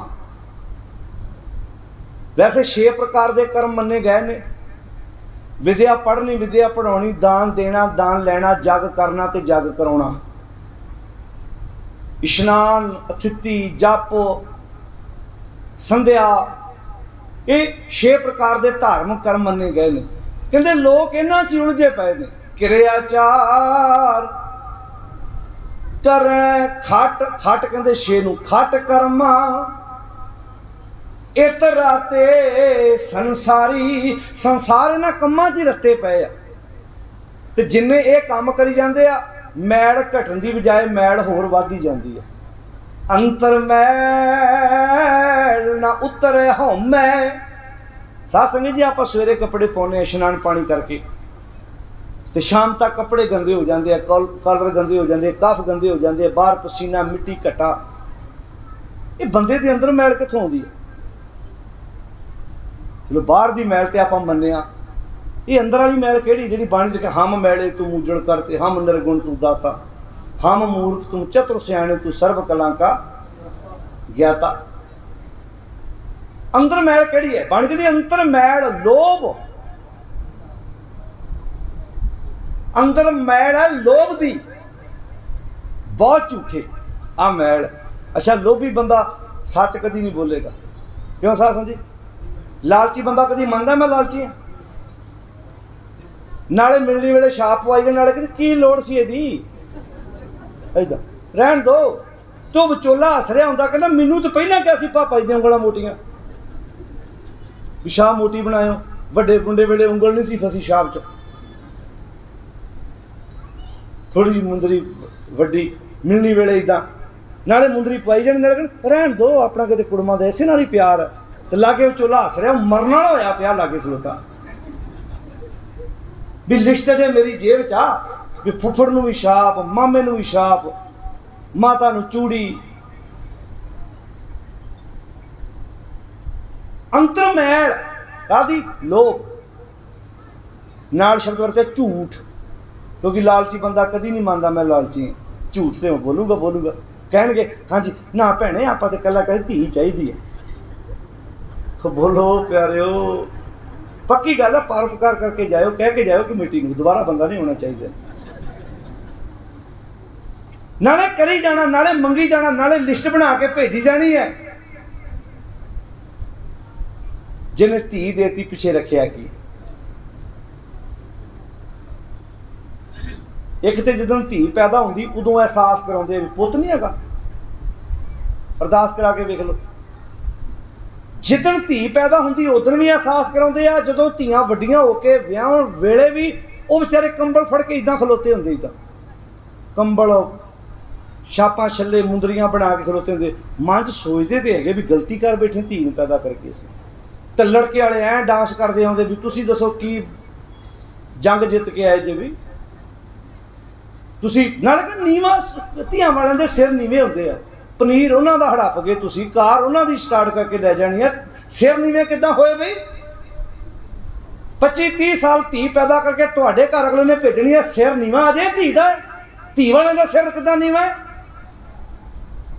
वैसे 6 प्रकार के कर्म मन्ने गए ने। विद्या पढ़नी, विद्या पढ़ाउणी, दान देना, दान लैना, जग करना ते जग कराउणा, इशनान, अतिथि, जप, संध्या, ये 6 प्रकार के धार्मिक कर्म मन्ने गए ने। कहते लोग इन्हां च उलझे पे ने। किरियाचार करे खट, खट कहते 6 नूं, खट कर्मा इतरा ते संसारी। संसार इन्हां कम्मां च ही रत्ते पे आ। ते जिन्ने ये काम करी जांदे आ, मैल घटन की बजाय मैल होर वधदी जांदी है। अंतर मैल ना उतरे हौमै। साध संगत जी, आप सवेरे कपड़े पाने, इशनान पानी करके तो शाम तक कपड़े गंदे हो जाते हैं, कलर गंदे हो जाते, कफ गंदे हो जाते, बाहर पसीना, मिट्टी, घटा। ये बंदे के अंदर मैल कित्थों आउंदी है? चलो बाहर की मैल तो आप मन्निया, ये अंदर वाली मैल किहड़ी? जिहड़ी बाणी लिखे, हम मैले तू मुजड़ करते, हम निर्गुण तू दाता, हम मूर्ख तू चतुर सियाणे, तू सर्व कला का ज्ञाता। अंदर मैल किहड़ी है? बाणी कहदी अंतर मैल लोभ। अंदर मैल है लोभ दी, बहुत झूठे आ मैल। अच्छा, लोभी बंदा सच कदी नहीं बोलेगा। क्यों साथ समझी? लालची बंदा कदी मनदा मैं लालची हाँ? नाले मिलने वेले छाप पवाई गए, नाले कहते की लोड़ सी इहदी, इदां रहन दो। तो विचोला हस रहा हुंदा, कहंदा मैनूं तो पहलां क्या सी पापा जी दी उंगलां मोटियां, पिशाब मोटी बनायो। वड्डे मुंडे वेले उंगल नहीं सी फसी छाप च, थोड़ी जी मुंदरी वड्डी मिलनी वेले इदां, नाले मुंदरी पवाई जानी, नाले कहण रहन दो, अपना किते कुड़मां दा इसे नाल ही प्यार है। ते लागे विचोला हस रहा, मरन वाला होया पिया लागे खलोता भी लिस्ट दे मेरी जेब च आ भी फुफड़ नूं भी छाप, मामे नूं भी छाप, माता नूं चूड़ी। अंतर मैल कादी? लोभ। नाल शब्द वरते झूठ, क्योंकि लालची बंदा कदी नहीं मानता मैं लालची हाँ। झूठ तो बोलूगा कहणगे हाँ जी ना भैणे आपां ते कल्ला कहे धी चाहीदी है। बोलो प्यारिओ, पक्की गल है, परोपकार करके जाओ, कह के जाओ कि मीटिंग दोबारा बंदा नहीं होना चाहिए। नाले करी जाना, नाले मंगी जाना, नाले लिस्ट बना के भेजी जानी है। जिन्हें धी देती पिछे रखिया की। एक तो जदों धी पैदा होंदी उदों एहसास कराउंदे पुत नहीं हैगा, अरदास करा के वेख लो। जिदन धी पैदा होंदी उदन भी एहसास कराउंदे आ, जदों धीआं वड्डियां होके विआहण वेले भी वो बेचारे कंबल फड़ के इदां खलोते होंदे, इदां कंबल छापां छल्ले मुंदरियां बना के खलोते होंदे। मन च सोचदे ते हैगे भी गलती कर बैठे धी नूं पैदा करके असीं। ते लड़के वाले ऐ डांस करदे आउंदे भी तुसीं दसो की जंग जित के आए जे भी तुसीं। नाले नीवां धीआं वालिआं दे सिर नीवें हुंदे आ, पनीर उन्हां दा हड़प गए तुसीं, कार उन्हां दी स्टार्ट करके लै जानी है, सिर नीवें किदां होए बई? 25-30 साल धी पैदा करके तुहाडे घर अगले ने भेजनी है, सिर नीवां अजे धी दा, धी वालिआं दा सिर किदां नीवां है?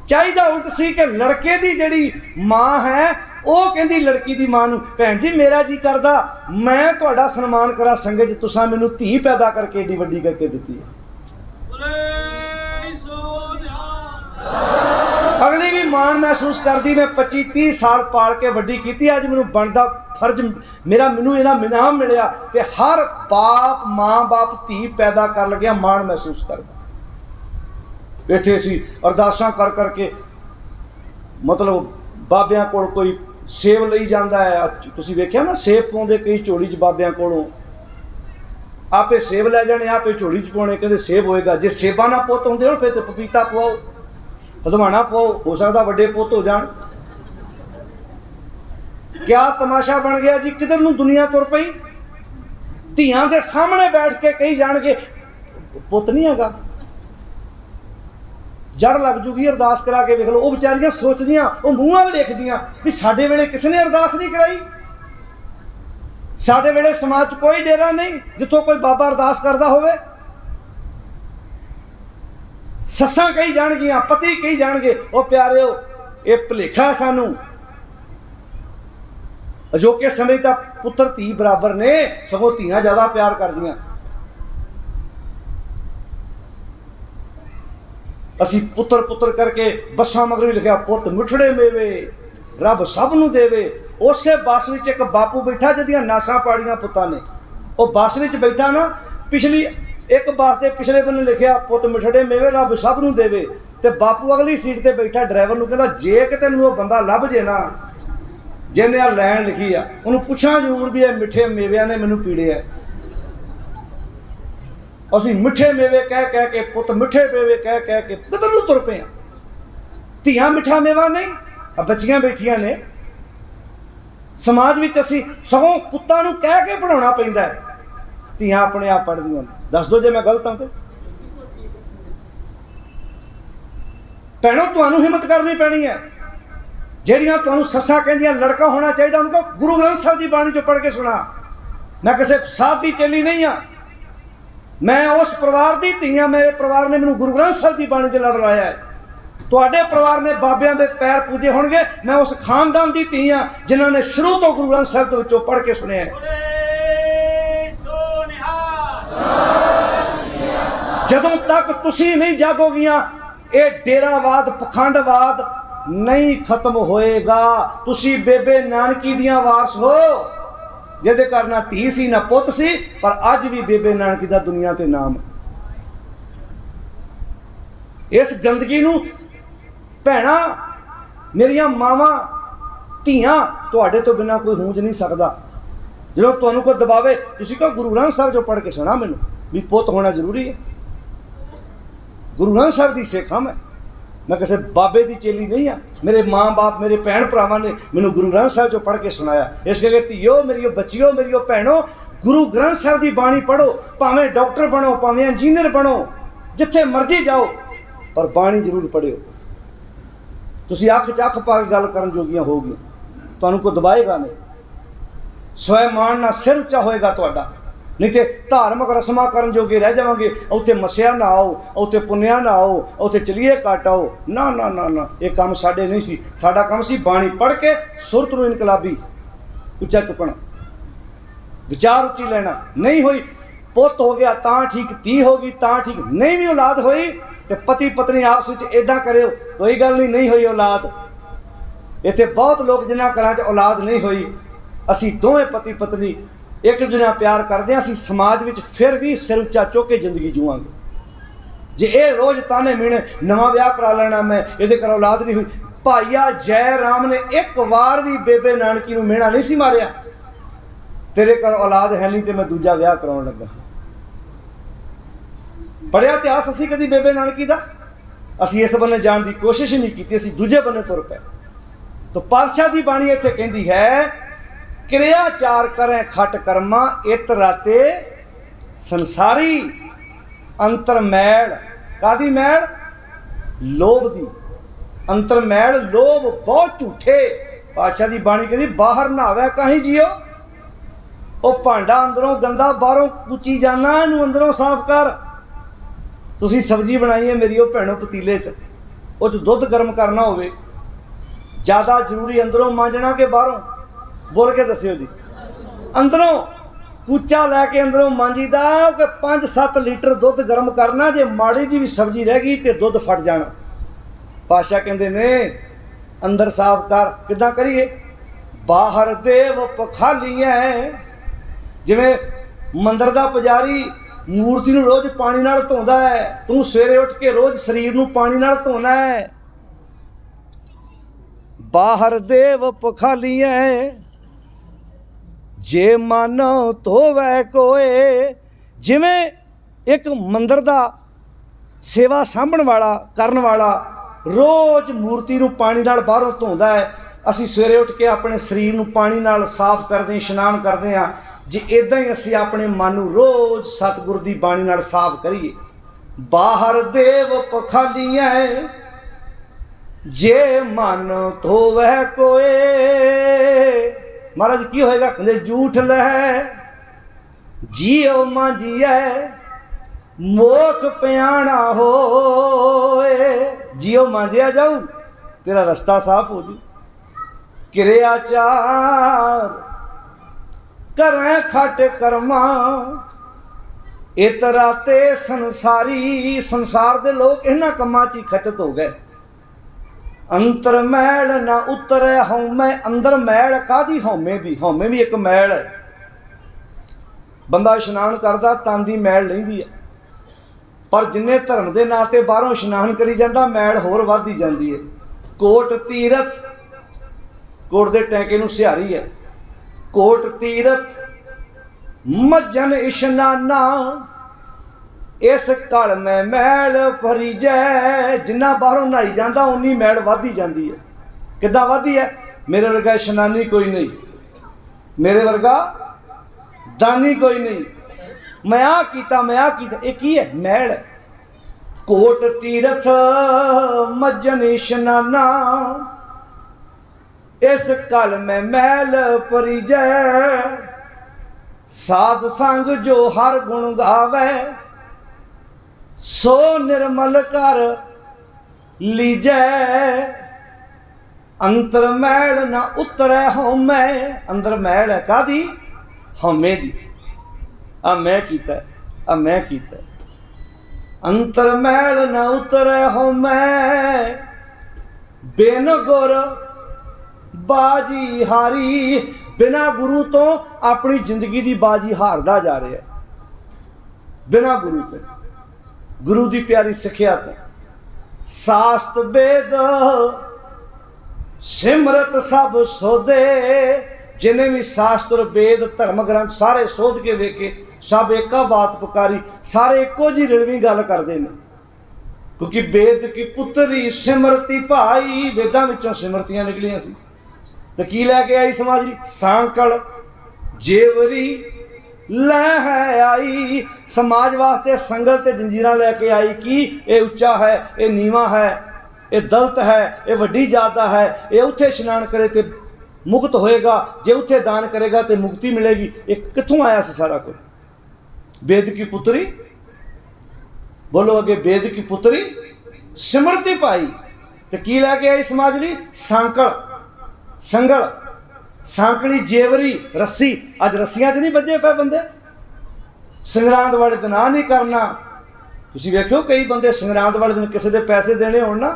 चाहिदा उल्ट सी कि लड़के दी जिहड़ी मां है ਉਹ ਕਹਿੰਦੀ लड़की की मां ਨੂੰ ਭੈਣ जी मेरा जी करदा मैं ਤੁਹਾਡਾ सन्मान करा संगत च, तुसां मैनूं धी पैदा करके ਏਡੀ ਵੱਡੀ करके ਦਿੱਤੀ है। अगली भी ਮਾਣ महसूस करती मैं 25-30 साल पाल के वड्डी की, अज मैनू बनता फर्ज मेरा, मैनू इन्हां इनाम मिलिया। तो हर बाप माँ बाप धी पैदा कर लग्या माण महसूस करता। इत्थे असीं अरदासां कर करके मतलब बाबियां कोल कोई सेब लई जांदा है, तुसीं वेखिया ना सेब पाउंदे कई झोली च बाबियां कोलों, आपे सेब लै जाने आपे झोली च पाउणे, कहंदे सेब होएगा। जे सेबां ना पुੱਤ ਹੁੰਦੇ ਹੋਣ फिर तो पपीता पवाओ, हदवाना पवाओ, हो सकता वड्डे पुੱਤ हो जाण। क्या तमाशा बन गया जी, किधर नूं दुनिया तुर पई। ਧੀਆਂ ਦੇ सामने बैठ के कही जाणगे पुੱਤ नहीं हैगा, जड़ लग जूगी। अरदास करा के वेख लो, वो विचारियां सोचदियां, वो मूँहां भी देखदियां भी साडे वेले किसी ने अरदास नहीं कराई। साडे वेले समाज च कोई डेरा नहीं जिथों कोई बाबा अरदास करदा होवे। सस्सां कही जाणगियां, पति कही जाणगे, ओ प्यारिओ ये भुलेखा है सानू। अजोके समय तक पुत्र धी बराबर ने, सगों धीआं ज़्यादा प्यार करदियां। असी पुत्र पुत्र करके बसां मगर भी लिखा पुत मिठड़े मेवे रब सब नूं देवे। उसे बस विच एक बापू बैठा जिहदियां नासां पाड़ियां पुत्तां ने, वो बस विच बैठा ना, पिछली एक बस के पिछले बन्ने लिखा पुत मिठड़े मेवे रब सब नूं देवे, ते बापू अगली सीट ते बैठा ड्राइवर नूं कहंदा जे किते मैनूं बंदा लभ जे ना जिहने आ लैन लिखी आ, उहनूं पुछां जरूर भी मिठे मेविਆਂ ने मैनूं पीड़े है। असीं मिठे मेवे कह कह के पुत मिठे मेवे कह कह के किधर नूं तुर पे। धीआं मिठा मेवा नहीं, बच्चियां बैठियां ने समाज विच, असीं सगों पुत्तां नूं कह के पढ़ाउणा पैंदा है, धीआं अपने आप पढ़दियां ने। दस दो जे मैं गलत हाँ तो भैणों तुहानूं हिम्मत करनी पैनी है। ਜਿਹੜੀਆਂ ਤੁਹਾਨੂੰ ਸੱਸਾਂ ਕਹਿੰਦੀਆਂ लड़का होना चाहिए, उनको गुरु ग्रंथ साहिब की बाणी चो पढ़ के सुना। मैं किसी साध की चेली नहीं हाँ, मैं उस परिवार की धी हाँ। मेरे परिवार ने मैनूं गुरु ग्रंथ साहिब की बाणी से लड़ लाया है। तुहाडे परिवार ने बाबियां दे पैर पूजे होणगे, मैं उस खानदान की धी हाँ जिन्हां ने शुरू तो गुरु ग्रंथ साहिब के विचों पढ़ के सुनिया है। जदों तक तुसीं नहीं जागोगियां ये डेरावाद पखंडवाद नहीं खत्म होएगा। तुसी बेबे नानकी दियां वारस हो, जिहदे घर ना धी सी ना पुत सी, पर अज भी बेबे नानकी दा दुनिया ते नाम है। इस गंदगी नूं भैणा मेरियां मावां धीआं तुहाडे तो बिना कोई हूंज नहीं सकदा। जदों तुहानूं कोई दबावे तुसीं कहो गुरु ग्रंथ साहिब जो पढ़ के सुना मैनूं भी पुत होना जरूरी है। गुरु ग्रंथ साहिब दी सिख हां मैं किसी बाबे की चेली नहीं हाँ। मेरे माँ बाप मेरे भैन भरावां ने मैनूं गुरु ग्रंथ साहिब जो पढ़ के सुनाया। इस करके धीओ मेरियो बच्चिओ मेरियो भैणों गुरु ग्रंथ साहिब की बाणी पढ़ो, भावें डॉक्टर बनो भावें इंजीनियर बनो जिथे मर्जी जाओ, पर बाणी जरूर पढ़िओ। तुसीं अख च अख पा के गल करन जोगियां होगी, तुहानूं कोई दबाएगा नहीं। स्वैमान नाल सिर उच्चा होएगा तुहाडा, नहीं तो धार्मिक रस्मां करन जोगे रह जावांगे। उत्थे मसिया ना आओ, उत्थे पुन्निया ना आओ, उत्थे चलीए कट आओ, ना ना ना ना, ये काम साडे नहीं सी। साडा काम सी बाणी पढ़ के सुरत नूं इनकलाबी उच्चा चुकना, विचार उच्ची लेना। नहीं हुई पुत हो गया तां ठीक, धी होगी तां ठीक, नहीं भी औलाद होई तो पति पत्नी आपस विच इदां करिओ, कोई गल नहीं, नहीं हुई औलाद। इत्थे बहुत लोग जिन्हां घरां च औलाद नहीं हुई, असीं दोवें पति पत्नी एक दूजे नाल प्यार करते हैं, असीं समाज में फिर भी सिर उच्चा चुक के जिंदगी जीवांगे। जे ये रोज़ ताने मीने नवां विआह करा लेना मैं इहदे घर औलाद नहीं हुई। भाईया जय राम ने एक बार भी बेबे नानकी नूं मेहणा नहीं सी मारिया, तेरे घर औलाद है नहीं तो मैं दूजा विआह कराउण लगा। पढ़िया इतिहास असीं कदी बेबे नानकी दा, असीं इस बन्ने जाण दी कोशिश ही नहीं की, असीं दूजे बन्ने तुर पए। तो पातशाह दी बाणी इत्थे कहंदी है क्रियाचार करें खट कर्मा इत राते संसारी अंतर मैल। कादी मैल? लोभ दी अंतर मैल, लोभ बहुत झूठे। पातशाह की बाणी कहती बाहर नहावे कहीं जियो, वो भांडा अंदरों गंदा बाहरों कुची जाना, इनू अंदरों साफ कर। तुसी सब्जी बनाई है मेरी भैनों पतीले च, उस दुध गर्म करना होवे, ज़्यादा जरूरी अंदरों मांजना के बाहरों? बोल के दस्यो जी। अंदरों कूचा लैके अंदरों मांजीदा कि 5-7 लीटर दुध गर्म करना, जे माड़ी जी भी सब्जी रह गई तो दुध फट जाना। पातशाह कहते ने अंदर साफ कर। किदां करिए? बाहर देव पखालीए। जिवें मंदिर दा पुजारी मूर्ति नूं रोज़ पानी नाल धोंदा है, तू सवेरे उठ के रोज़ शरीर नूं पानी नाल धोना है। बाहर देव पखालीए जे मन धोवै कोए। जिवें एक मंदिर दा सेवा सांभण वाला करन वाला रोज़ मूर्ति नूं पानी नाल बाहरों धोंदा है, असीं सवेरे उठ के अपने शरीर नूं पानी नाल साफ करदे, इशनान करदे हां। जे इदां ही असीं अपने मन नूं रोज़ सतगुर दी बाणी नाल साफ करिए। बाहर देव पखालीए जे मन धोवै कोए। महाराज की होएगा? कहंदे झूठ लहै जियो मांजिए मोख प्याणा होए। जियो मांजिया जाऊ, तेरा रास्ता साफ हो जू। किरियाचार करें खट कर्मा इतरा ते संसारी। संसार दे लोग इन्हां कम्मां च खचत हो गए। अंतर मैल ना उतरे हौमे। अंदर मैल कादी? हौमे दी। हौमे भी एक मैल है। बंदा इशनान करदा तन दी मैल लहिंदी है, पर जिन्ने धर्म के नाँ ते बाहरों इशनान करी जाता मैल होर वधदी जाती है। कोट तीरथ, कोट दे टैंके नूं सिहारी है। कोट तीरथ मज्जन इशनाना इस कल में मैल भरी जै। जिन्ना बाहरों नहाई जाता उन्नी मैल वधदी जाती है। किद्दां वधदी है? मेरे वर्गा इशनानी कोई नहीं, मेरे वर्गा दानी कोई नहीं, मैं आ कीता, मैं आ कीता। ये की है? मैल है। कोट तीरथ मज्जन इशनाना इस कल में मैल भरी जै। साध संग जो हर गुण गावे सो निर्मल कर लीजै। अंतर मैल ना उतरै हौमै। अंदर मैल है कादी? हौमे दी। आ मैं कीता, आ मैं कीता। अंतर मैल ना उतरै हौमै बिन गुर बाजी हारी। बिना गुरु तो अपनी जिंदगी की बाजी हारदा जा रहा है। बिना गुरु तो, गुरु की प्यारी सिक्ख्या तो। सास्त वेद सिमरत सब सोधे। जिन्हें भी शास्त्र वेद धर्म ग्रंथ सारे सोध के देखे, सब एका बात पुकारी, सारे एको जी रिलवी गल करते हैं। क्योंकि वेद की पुत्री सिमरती भाई। वेदां विचों सिमरतियां निकलियां सी तो की लैके आई समाज? सांकल जेवरी लै आई। समाज वास्ते संगल ते जंजीरां लैके आई कि ये उच्चा है, ये नीवा है, ये दलित है, ये वड्डी जात दा है, ये उत्थे इशनान करे तो मुक्त होएगा, जे उत्थे दान करेगा तो मुक्ति मिलेगी। ये कित्थों आया सी सारा कुछ? वेद की पुत्री, बोलो अगे, वेद की पुत्री सिमरती पाई तो की लैके आई समाज ली? सांकल, संगल, सांकली, जेवरी, रस्सी। अज रस्सियां च नहीं बजे पे बंदे। संगरांद वाले दिन आ नहीं करना। तुसीं वेखियो कई बंदे संगरांद वाले दिन किसी दे पैसे देने होण ना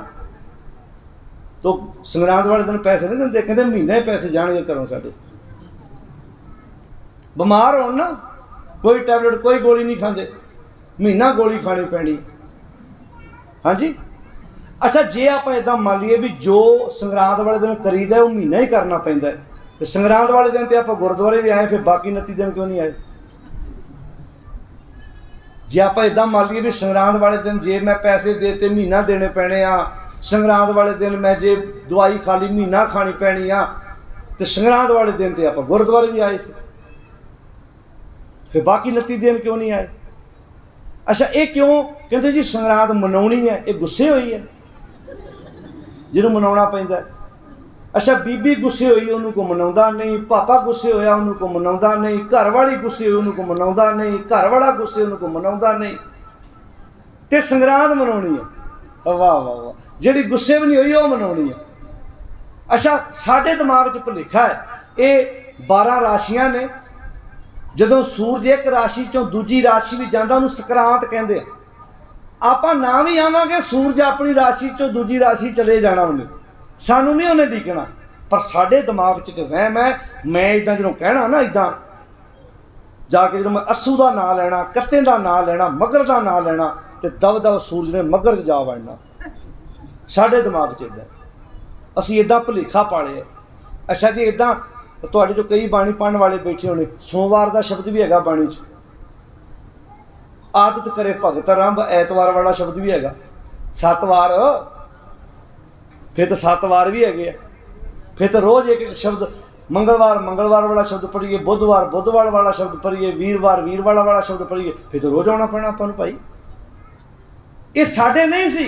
तो संगरांद वाले दिन पैसे नहीं देंदे, कहंदे महीने पैसे जाणगे घरों साडे। बीमार होण ना कोई टैबलेट कोई गोली नहीं खांदे, महीना गोली खानी पैनी। हाँ जी। अच्छा, जे आप इदां मान लीए भी जो संगरांद वाले दिन करीदा वो महीना ही करना पैंदा है, तो संगरांद वाले दिन तो आप गुरुद्वारे भी आए, फिर बाकी 29 दिन क्यों नहीं आए? जे आप इदां मान लीए भी संगरांद वाले दिन जे मैं पैसे देते महीना देने पैने आ, संगरांद वाले दिन मैं जे दवाई खाली महीना खानी पैनी आ, तो संगरांद वाले दिन तो आप गुरुद्वारे भी आए थे, फिर बाकी 29 दिन क्यों नहीं आए? अच्छा, ये क्यों? कहते जी संगरांद मनाउणी है, ये गुस्से हुई है जिन्हों मनाउणा पैंदा। अच्छा, बीबी गुस्से हुई उन्होंने को मनाउंदा नहीं, पापा गुस्से होया उन्होंने को मनाउंदा नहीं, घर वाली गुस्से हुई उन्होंने को मनाउंदा नहीं, घर वाला गुस्से उन्होंने को मनाउंदा नहीं, ते संगरांद मनाउणी है। वाह वाह वाह, जिहड़ी गुस्से भी नहीं हुई वो मनाउणी है। अच्छा, साडे दिमाग च भुलेखा है, ये 12 राशियां ने, जदों सूरज एक राशि चों दूजी राशि भी जाता उन्होंने संक्रांत कहते हैं। आप ना भी आवांगे सूरज अपनी राशि चों दूजी राशि चले जाना उन्हें, सानू नहीं उन्हें डिकना, पर साडे दिमाग च एक वहम है। मैं इदां जो कहना ना, इदां जाके जो मैं अस्सू का नाम लैना, कत्ते का नाम लैना, मगर का नाम लैना, तो दब दब सूरज ने मगर च जा वड़ना। साडे दिमाग च इदां असीं इदां भुलेखा पाले। अच्छा जी, इदां तुहाडे जो कई बाणी पढ़न वाले बैठे होने, सोमवार का शब्द भी हैगा बाणी च, आदत करे भगत आरंभ, ऐतवार वाला शब्द भी हैगा, 7 वार, फिर तो 7 वार भी है, फिर तो रोज़ एक एक शब्द, मंगलवार मंगलवार वाला शब्द पढ़िए, बुधवार बुधवार वाला शब्द पढ़िए, वीरवार वीरवार वाला शब्द पढ़िए, फिर तो रोज़ आना पैना अपन भाई। ये साडे नहीं सी,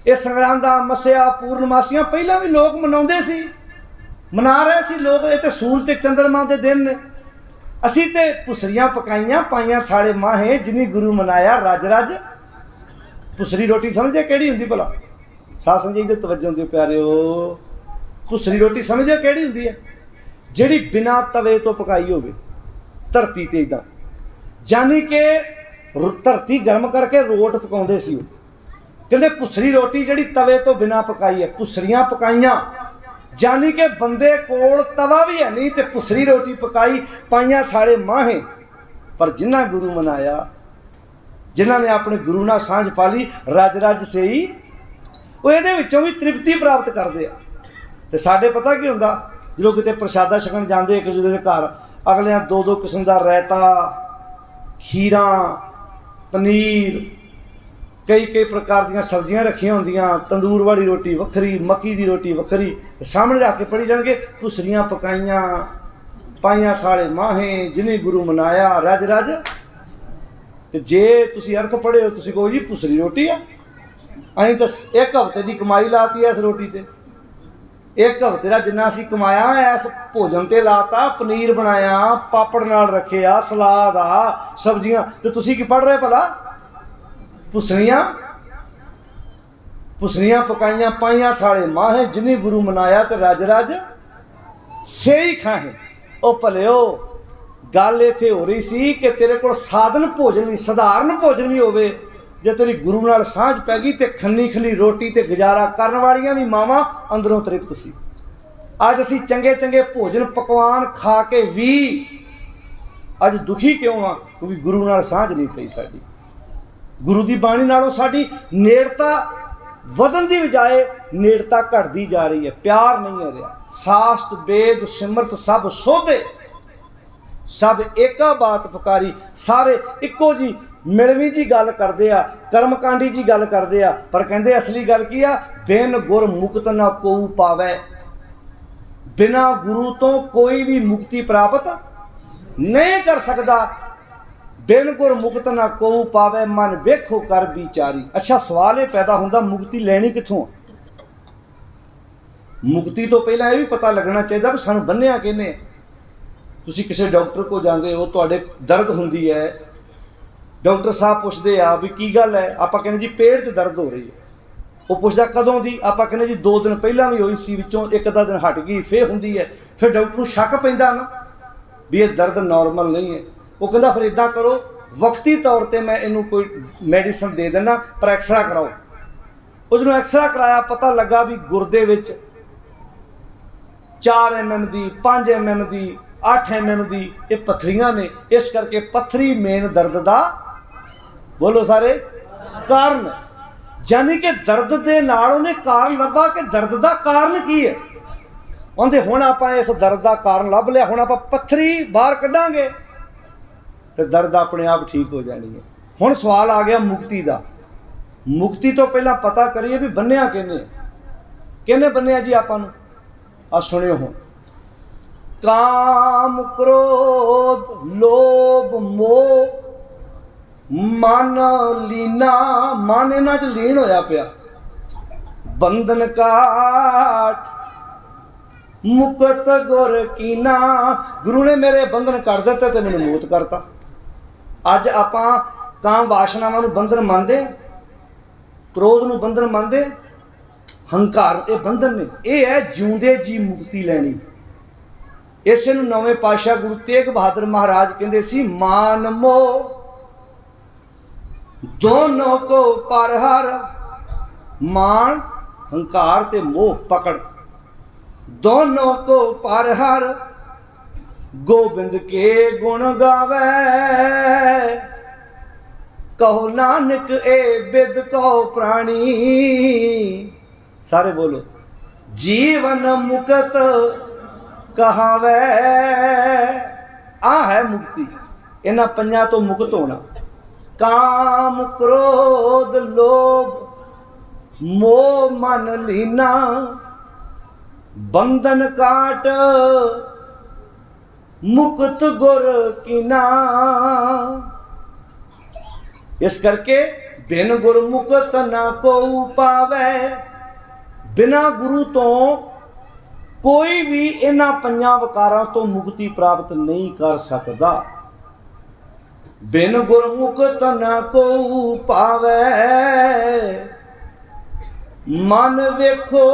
ये संग्रांदा मस्या पूर्णमासियां पहला भी लोग मनाउंदे सी, मना रहे सी लोग। ये तो सूरज ते चंद्रमा के दिन ने। असी ते पुसरियां पकाइयां पाइयां थाड़े माहे, जिनी गुरु मनाया रज रज। पुसरी रोटी समझे केड़ी हुंदी भला? साथ संजी दे तवज्जो दिओ प्यारिओ, पुसरी रोटी समझे केड़ी हुंदी है? जिहड़ी बिना तवे तो पकाई होवे, धरती ते इदां, जानी कि धरती गर्म करके रोट पकाउंदे सी। कहंदे पुसरी रोटी जिहड़ी तवे तो बिना पकाई है, पुसरियां पकाइयां, जानी कि बंदे कोल तवा भी है नहीं, तो पुसरी रोटी पकाई पाइयां थाड़े माहे। पर जिन्ना गुरु मनाया, जिन्हों ने अपने गुरु नाल सांझ पाली, रज रज से ही वो ये भी तृप्ति प्राप्त करते हैं। तो साढ़े पता की होंदा, जो किते प्रसादा छकन जाते एक दूसरे के घर, अगलियां 2-2 किस्म का रायता, खीरा, पनीर, कई कई प्रकार दी सब्जियां रखियां होंदियां, तंदूर वाली रोटी वखरी, मक्की की रोटी वखरी, सामने रख के पढ़ी जाएंगे, पुसरियां पकाइयां पाइयां थाड़े माहे, जिन्हें गुरु मनाया रज रज। तो जे तुसी अर्थ पढ़े हो, तुसी कहो जी पुसरी रोटी है। अं तो 1 हफ्ते की कमाई लाती है इस रोटी ते, 1 हफ्ते का जिन्ना असीं कमाया इस भोजन ते लाता, पनीर बनाया, पापड़ नाल रखे आ, सलाद आ, सब्जियां। तो तुसी की पढ़ रहे भला? पुसरियां पुसरियां पकाइयां पाइयां थाड़े माहे, जिन्हें गुरु मनाया तो रज रज से ही खाहे। ओ भलिओ, गल इत्थे हो रही सी कि तेरे को साधन भोजन भी, सधारण भोजन भी होवे, जे तेरी गुरु नाल सांझ पै गई तो खन्नी खन्नी रोटी ते गुजारा करन वालियां भी मावां अंदरों तृप्त सी। अज असीं चंगे चंगे भोजन पकवान खा के भी अज दुखी क्यों आ? क्योंकि गुरु नाल सांझ नहीं पई साडी। गुरु की बाणी नालों साडी नेड़ता वधन की बजाय नेड़ता घटती जा रही है, प्यार नहीं है रहा। सास्ट वेद सिमरत सब सोधे, सब एका बात पुकारी, सारे इक्को जी मिलवी जी गल करते आ, कर्मकांडी जी गल करते आ, पर कहते असली गल की आ, बिन गुर मुक्त ना कोऊ पावै। बिना गुरु तो कोई भी मुक्ति प्राप्त नहीं कर सकता। बिन गुर मुक्त ना कोऊ पावे, मन वेखो कर विचारी। अच्छा, सवाल ये पैदा होंदा, मुक्ति लैनी कित्थों? मुक्ति तो पहला यह भी पता लगना चाहिए भी सानू बन्निया किहने। तुसी किसी डॉक्टर को जाते हो, तुहाडे दर्द हुंदी है, डॉक्टर साहब पुछदे आ भी की गल है, आपां कहने जी पेट 'च दर्द हो रही है। वो पुछदा कदों दी, आपां कहने जी 2 दिन पहला भी हुई सी, विचों 1 दिन हट गई, फिर हुंदी है। फिर डॉक्टर नूं शक पैंदा ना भी ये दर्द नॉर्मल नहीं है। वो कहता फिर इदा करो, वक्ती तौर पर मैं इनू कोई मेडिसिन दे देना, पर एक्सरा कराओ। उसनों एक्सरा कराया, पता लगा भी गुरदे विच 4 mm की, 5 mm की, 8 mm की ये पत्थरियां ने। इस करके पत्थरी मेन दर्द का, बोलो सारे, कारण। यानी कि दर्द के नाल उन्हें कारण लभा कि दर्द का कारण की है। आंदे हुण आपां इस दर्द का कारण लभ लिया, हुण आपां पत्थरी बाहर कढांगे तो दर्द अपने आप ठीक हो जानी है। हुण सवाल आ गया मुक्ति का। मुक्ति तो पहला पता करिए भी बन्निया किहने बन्निया जी आपां नूं। आ सुनियो हुण, काम क्रोध लोभ मोह मन लीना, मन इन्हां च लीन होया पिया। बंधन काट मुकत गुर कीना, गुरु ने मेरे बंधन कर दिते तो मैंने मौत करता। अज आपां काम वासनावां नूं बंधन मानदे, क्रोध नूं बंधन मानदे, हंकार ये बंधन ने। यह है जिउंदे जी मुक्ति लैनी। इस नूं नवें पातशाह गुरु तेग बहादुर महाराज कहंदे सी, मान मोह दोनों को परहर। मान हंकार ते मोह पकड़, दोनों को पर हर गोबिंद के गुण गावे। कहो नानक ए बिद कहो प्राणी, सारे बोलो जीवन मुक्त कहावे। आ है मुक्ति, इन्हां पंजां तो मुक्त होना। काम क्रोध लोभ मोह मन लीना, बंधन काट मुक्त गुर कीना। इस करके बिन गुर मुक्त ना को पावे। बिना गुरु तो कोई भी इन्हां पंजां विकारां तो मुक्ति प्राप्त नहीं कर सकता। बिन गुर मुक्त ना को पावे, मन वेखो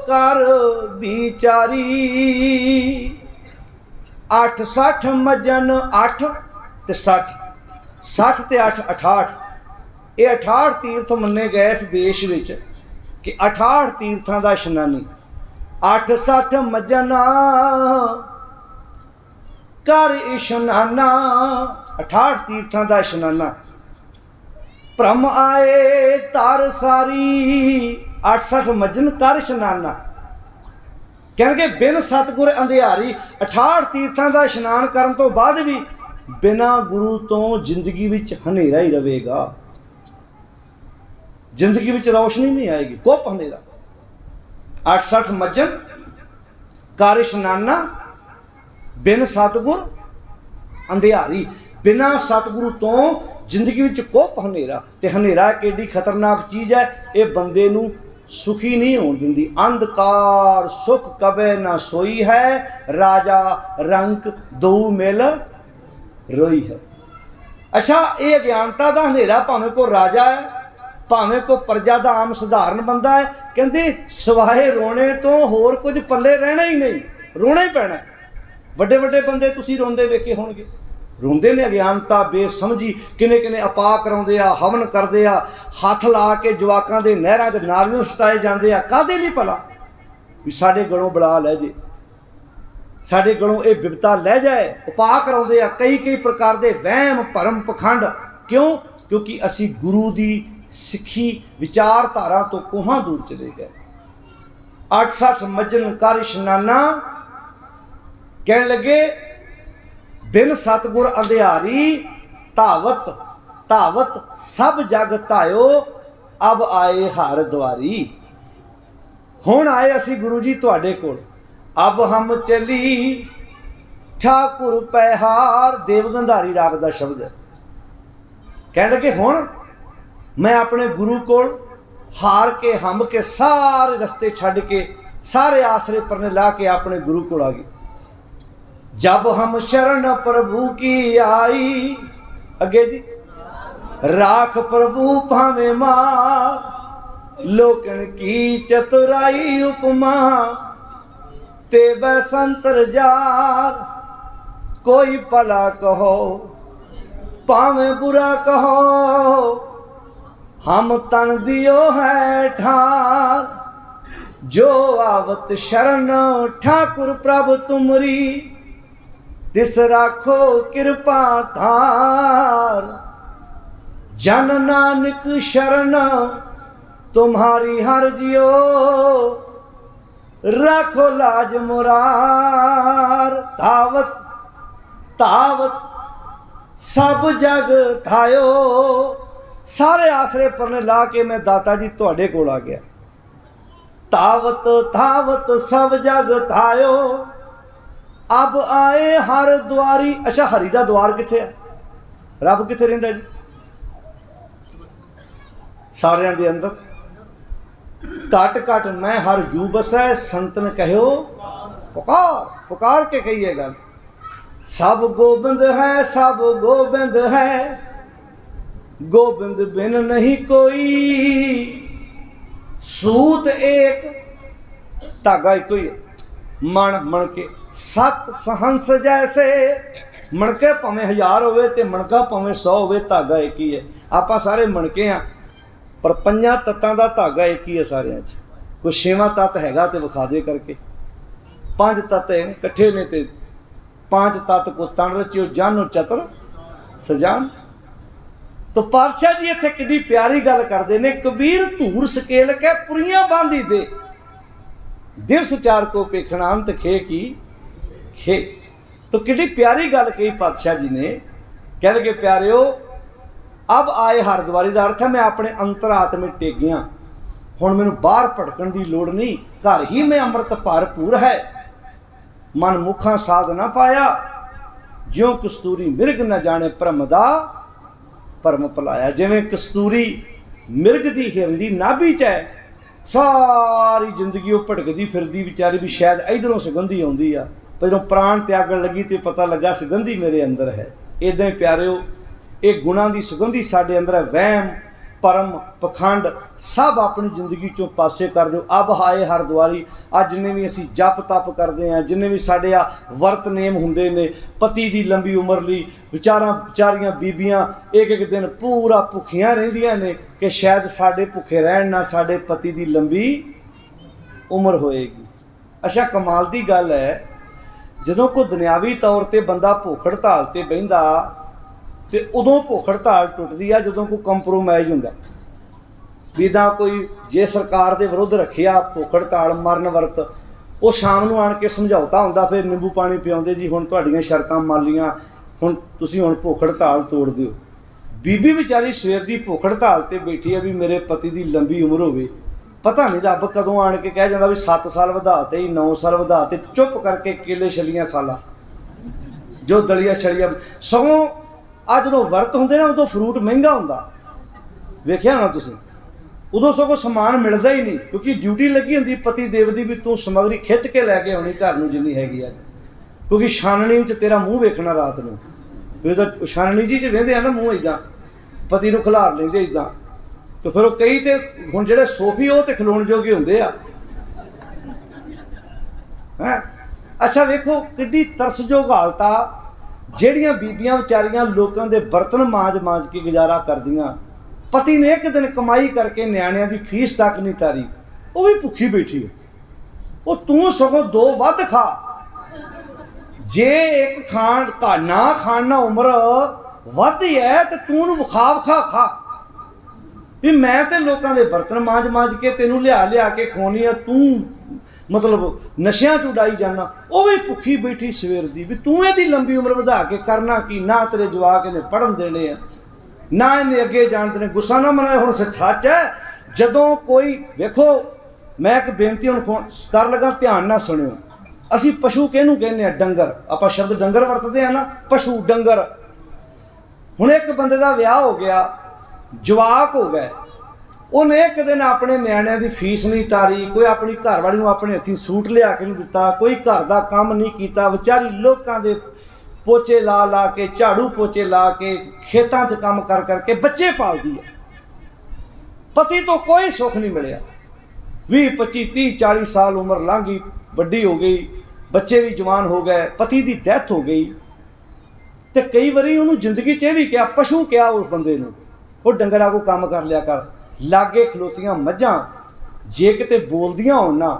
कर विचारी। 8 60 मजन 8 ते 60 60 ते 8 68। ये 68 तीर्थ मन्ने गए इस देश विच कि 68 तीर्थां दा इशनानी। 8 60 मजन कर इशनाना, 68 तीर्थां दा इशनाना। भ्रम आए तार सारी, 8 60 मजन कर इशनाना। कहणगे बिन सतगुर अंधियारी। 68 तीर्थां दा इशनान करन तो बाद भी बिना गुरु तो जिंदगी विच हनेरा ही रहेगा। जिंदगी विच रोशनी नहीं आएगी, गुप हनेरा। 8 60 मजन कर इशनाना, बिन सतगुर अंधियारी। बिना सतगुरु तो जिंदगी विच कोप हनेरा। ते हनेरा केडी खतरनाक चीज़ है, ये बंदे नू सुखी नहीं होने दिंदी। अंधकार सुख कबे ना सोई है, राजा रंक दो मिल रोई है। अच्छा, ये अज्ञानता दा हनेरा, भावें को राजा है भावें को प्रजा दा आम सधारण बंदा है, कहंदे सवाए रोने तो होर कुछ पल्ले रहना ही नहीं, रोना ही पैना। वड्डे वड्डे बंदे तुसीं रोंदे वेखे होणगे, रोंदे ने अज्ञानता बेसमझी। किने किने अपा कराउंदे आ, हवन करदे आ, हथ ला के जवाकां दे नहरां 'च नारियल सटाए जांदे आ। काहदे लई भला? भी साडे गलों बला लै जे, साडे गलों ये बिपता लै जाए। उपा कराउंदे आ, कई कई प्रकार दे वहम भरम पखंड। क्यों? क्योंकि असी गुरु दी सिੱਖੀ विचारधारा तो कोहां दूर चले गए। 8 60 मजन कर इशनाना, कहने लगे बिन सतगुर अंधियारी। धावत धावत सब जग धायो, अब आए हर द्वारी। हुण आए असी गुरु जी तुहाडे कोल, अब हम चली ठाकुर पैहार। देव गंधारी राग दा शब्द है। कहने लगे हुण मैं अपने गुरु कोल हार के हम के सारे रस्ते छड़ के सारे आसरे परने ला के अपने गुरु कोल आ गए। जब हम शरण प्रभु की आई, अगे जी राख प्रभु भावे मार। लोकन की चतुराई उपमा ते बसंतर जार। कोई भला कहो भावे बुरा कहो, हम तन दियो है ठार। जो आवत शरण ठाकुर प्रभु तुमरी, तिस राखो कृपा धार। जन नानक शरण तुम्हारी हर जियो, राखो लाज मुरार। धावत धावत सब जग थायो, सारे आसरे परने ला के मैं दाता जी तुहाडे कोल आ गया। धावत धावत सब जग थायो, अब आए हर द्वारी। अच्छा, हरि दा द्वार किथे है? रब किथे रहिंदा जी? सारियां दे अंदर। घट घट मैं हर जू बसै, संतन कहो पुकार। पुकार के कही है गल। सब गोबिंद है, सब गोबिंद है, गोबिंद बिन नहीं कोई। सूत एक धागा एक ही मन मणके सत सहंस जैसे। मणके भावें 1000 होवे ते मणका भावें 100 होवे, धागा एक ही है। आपां सारे मणके हाँ, पर 5 तत्तां दा धागा एक ही है सारियां 'च। कोई छेवां तत्त हैगा तो विखा दे करके। पांच तत्त है इकट्ठे ने ते पांच तत्त को तन रचियो जानो चतर सजान। तो पातशाह जी इत्थे कितनी प्यारी गल करते हैं, कबीर धूर सकेल के पुरियां बांधी दे, दिवस चार को पेखना अंत खे की खे। तो कितनी प्यारी गल कही पातशाह जी ने, कह लगे प्यारियो अब आए हरद्वारी का अर्थ है मैं अपने अंतरात्मे टेक गया, हुण मैनूं बाहर भटकण की लोड़ नहीं, घर ही में अमृत भरपूर है। मन मुखा साध ना पाया, ज्यों कस्तूरी मिर्ग न जाने भरम दा भरम भुलाया। जिवें कस्तूरी मिर्ग की हिरन की नाभि च है, सारी जिंदगी वो भटकती फिरदी बेचारी भी शायद इधरों सुगंधी आउंदी आ, पर जो प्राण त्यागण लगी तो पता लगा सुगंधी मेरे अंदर है। इदां ही प्यारिओ ये गुणां की सुगंधी साडे अंदर है। वहम परम पखंड सब अपनी जिंदगी चों पासे कर दो। अब आए हरद्वारी अज जिन्हें भी असी जप तप करते हैं, जिन्हें भी साढ़े आ वर्त नेम हुंदे ने, पति की लंबी उम्र ली बेचारियां बीबियां एक एक दिन पूरा भुखियां रहिंदियां ने कि शायद साढ़े भुखे रहन ना साढ़े पति की लंबी उम्र होएगी। अच्छा कमाल की गल है, जदों कोई दुनियावी तौर पर बंदा भुख हड़ताल ते बहिंदा तो उदों भुख हड़ताल टुटदी आ जदों कोई कंप्रोमाइज़ हुंदा भी दा कोई जे सरकार के विरुद्ध रखिया भुख हड़ताल मरण वर्त, वो शाम नूं आण के समझौता हुंदा, फिर निंबू पानी पिआउंदे जी हुण तुहाडीआं शर्तां मान लीआं, हुण तुसीं हुण भुख हड़ताल तोड़ दिओ। बीबी बेचारी सवेर की भुख हड़ताल ते बैठी है भी मेरे पति की लंबी उम्र होवे, पता नहीं रब कदों आण के कह जांदा भी 7 साल वधाते ही 9 साल वधाते, चुप करके केले छलियां खा ला जो दलिया छलिया। सगों अज जो वर्त होंदे ना उदों फ्रूट महंगा हुंदा, वेखिया ना तुसीं, उदों सगों समान मिलता ही नहीं क्योंकि ड्यूटी लगी होंदी पति देव की भी तू समगरी खिंच के लैके आउणी घर नूं जिन्नी हैगी अज, क्योंकि छाननी च तेरा मूँह वेखना रात नूं, फिर तो छाननी जी च वेंदे आ ना मूँह इदां पति नूं खिलार लैंदे इदां, तो फिर कई तो हुण जिहड़े सोफी वो तो खलोण जोगे हुंदे आ हैं। अच्छा वेखो किड्डी तरसयोग हालत आ, ਜਿਹੜੀਆਂ बीबियां ਵਿਚਾਰੀਆਂ लोगों के बर्तन मांज मांज के गुजारा करदियां, पति ने एक दिन कमाई करके न्याणिਆਂ की फीस तक नहीं तारी, वो भी भुखी बैठी है, वो तू सगों 2 वध खा, जे एक खान ना खान ना उम्र वध ही है तो तू विखा विखा खा भी मैं तो लोगों के बर्तन मांज मांज के तेनों लिया के खवानी, तू मतलब नशियां च उडाई जाना, वो भी भुखी बैठी सवेर की भी तू यदी लंबी उम्र वधा के करना की, ना तेरे जवाक इन्हें पढ़न देने आ ना इन्हें अगे जान देने। गुस्सा ना मनाए, हुण सच है जदों कोई वेखो मैं एक बेनती हुण कर लगा ध्यान ना सुनियो, असी पशु किहनूं कहने आ, डंगर, आपां शब्द डंगर वरतदे आ ना, पशु डंगर। हुण एक बंदे दा विआह हो गया, जवाक हो गए, उन्हें एक दिन अपने न्याणिਆਂ की फीस नहीं तारी, कोई अपनी घरवाली को अपने हथी सूट लिया के नहीं दिता, कोई घर का काम नहीं किया, बेचारी लोगों के पोचे ला ला के झाड़ू पोचे ला के खेतों च काम कर करके बच्चे पालती है, पति तो कोई सुख नहीं मिलिया। 20 25 30 40 साल उम्र लंघी, वड्डी हो गई, बच्चे भी जवान हो गए, पति की डेथ हो गई, तो कई बारी उन्होंने जिंदगी च भी क्या पशु क्या उस बंदे नूं, वो डंगरा को काम कर लिया कर। लागे खलोतियां मझां जे किते बोलदियां होण ना,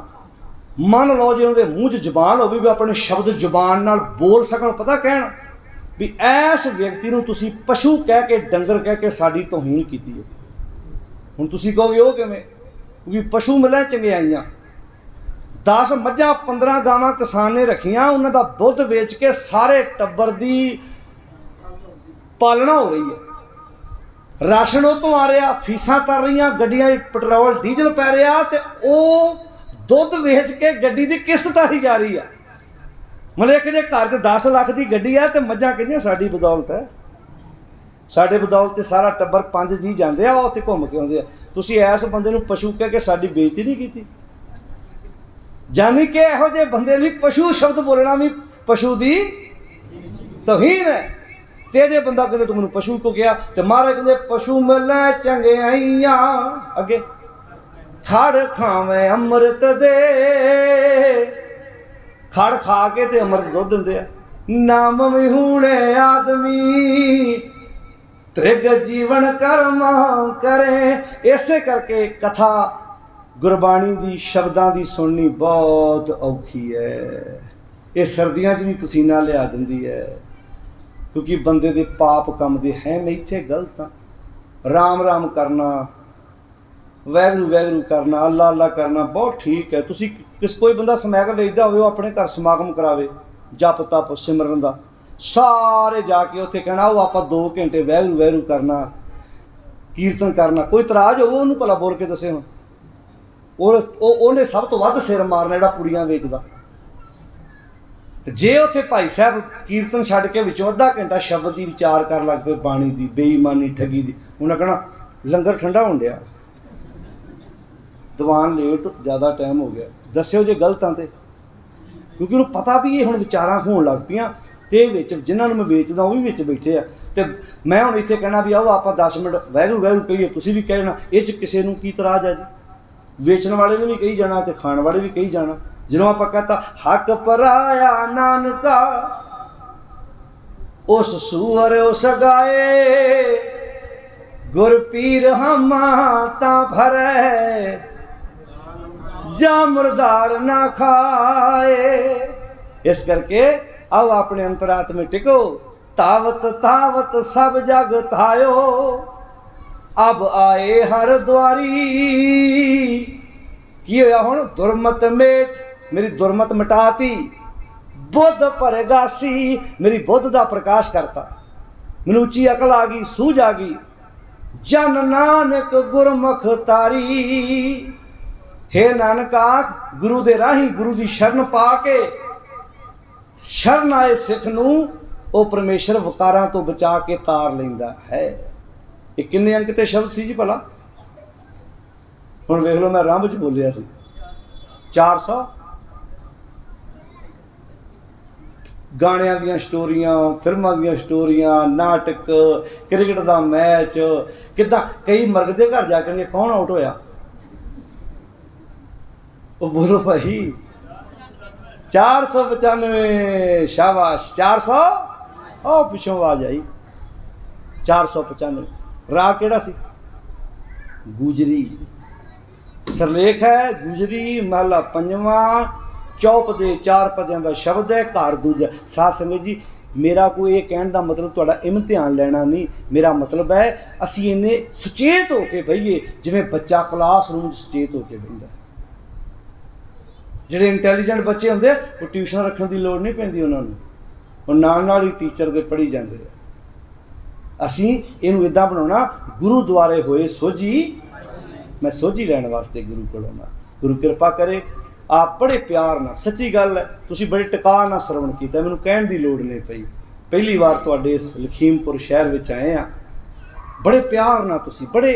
मन लो जे उन्हां दे मूँह च जबान होवे भी अपने शब्द जबान नाल बोल सकण, पता कहण भी ऐस व्यक्ति नूं तुसीं पशु कह के डंगर कह के साडी तौहीन कीती है। हुण तुसीं कहोगे वो किवें, क्योंकि पशु मिले चंगियाईयां, 10 मझां 15 गावां किसान ने रखियां, उन्हां दा दुੱਧ वेच के सारे टब्बर दी पालना हो रही है, राशन उतों आ रहा, फीसां तर रही, गड्डियां पेट्रोल डीजल पै रहा, तो वो दुੱਧ वेच के गड्डी की किस्त तारी जा रही है। मतलब एक जे घर च 10 लाख की गड्डी है तो मझां कहदियां साडी बदौलत है, साडे बदौलत सारा टब्बर 5 जी जाते हैं उत्थे घूम के आउंदे आ। तुसीं इस बंदे नूं पशु कह के साडी बेइज्जती नहीं की, जानी कि इहो जिहे बंदे लई पशु शब्द बोलना भी पशु की तौहीन है। ते जे बंदा कहते तू मैनूं पशु को गया, तो महाराज कहते पशु मिले चंगियाईयां अगे खड़ खावे अमृत दे, खड़ खा के ते अमृत दुੱਧ दिंदे आ। नाम विहूणे आदमी त्रिग जीवन कर्म करे, इसे करके कथा गुरबाणी दी शब्दां दी सुननी बहुत औखी है। ये सर्दियां च भी पसीना लिया दिंदी है, क्योंकि बंदे दे पाप कम दे हैं। मैं इत्थे गलत हाँ। राम राम करना, वैगरू वैगरू करना, अल्लाह अल्लाह करना बहुत ठीक है। तुसी किस कोई बंदा समैक वेचदा होवे, अपने घर समागम करावे जप तप सिमरन दा, सारे जाके उत्थे कहना वो आप 2 घंटे वैगरू वैगरू करना, कीर्तन करना। कोई तराज हो उन्होंने भला बोल के दसे। और उन्हें सब तो वध सिर मारना ਜਿਹੜਾ पुड़ियां वेचदा। ਤੇ जे उत्थे भाई साहब कीर्तन छड्ड के विचों अद्धा घंटा शब्द की विचार कर लग पे, बाणी की बेईमानी ठगी की, उन्हें कहना लंगर ठंडा होण डिया, दीवान लेट ज़्यादा टाइम हो गया, दस्यो जे गलत हाँ तो। क्योंकि उन्हें पता भी ये हुण विचारां होण लग पियां ते विच जिन्हां नूं मैं वेचदा वो भी विच बैठे आ। ते मैं हुण इत्थे कहना भी आओ आप 10 मिनट वैगरू वैगरू कहिए, तुसीं भी कहना, ये च किसी नूं की इतराज़ है जी? वेचण वाले ने भी कही जाना ते खाण वाले भी कही जाना। जिन्हों आप कहता हक पराया नानका उस सूअर उस गाए, गुर पीर हमा ता भरे जा मुर्दार ना खाए। इस करके आओ अपने अंतरात्मे टिको, तावत तावत सब जग थायो, अब आए हर द्वारी। की होया हुण? दुरमत मेट, मेरी दुरमत मिटाती, बुद्ध परगासी, मेरी बुद्ध दा प्रकाश करता, मैनूं उच्ची अकल आ गई, सूझ आ गई। जन नानक गुरमुख तारी, हे नानका गुरु दे राही गुरु दी शरण पा के शरण आए सिख नूं ओ परमेश्वर वकारां तो बचा के तार लैंदा है। ये किन्ने अंक ते शब्द सी जी भला? हुण वेख लो, मैं रंभ च बोलिया सी 400 गाणियां दियां स्टोरियां, फिल्मां दियां स्टोरियां, नाटक, क्रिकेट दा मैच, किदां कई मर्ग दे घर जाके कौन आउट होया, ओ बोलो भाई 495। शाबाश 400। ओ पिछों आवाज आई 495। राग केड़ा सी? गुजरी। सरलेख है गुजरी, महला 5वां, चौप दे 4 पदियां का शब्द है, घर दूजा। साध संगत जी, मेरा कोई ये कहने का मतलब तुहाडा इम्तिहान लेना नहीं, मेरा मतलब है असी इन्ने सुचेत होके बहिए जिवें बच्चा क्लास रूम सुचेत होके बहिंदा। जिहड़े इंटैलीजेंट बच्चे होंदे वो ट्यूशन रखने की लोड़ नहीं पैंदी उन्होंने, वो नाल ही टीचर दे पढ़ी जाते। असी इनू इदां बनाउणा, गुरु द्वारे होए सोझी, मैं सोझी लैण वास्ते गुरु कोलों ना, गुरु कृपा करे। आप बड़े प्यार ना, सच्ची गल है, तुसीं बड़े टिका ना श्रवण कीता, मैनूं कहण दी लोड़ नहीं पई। पहली बार तुहाडे इस लखीमपुर शहर विच आए हाँ, बड़े प्यार ना तुसीं बड़े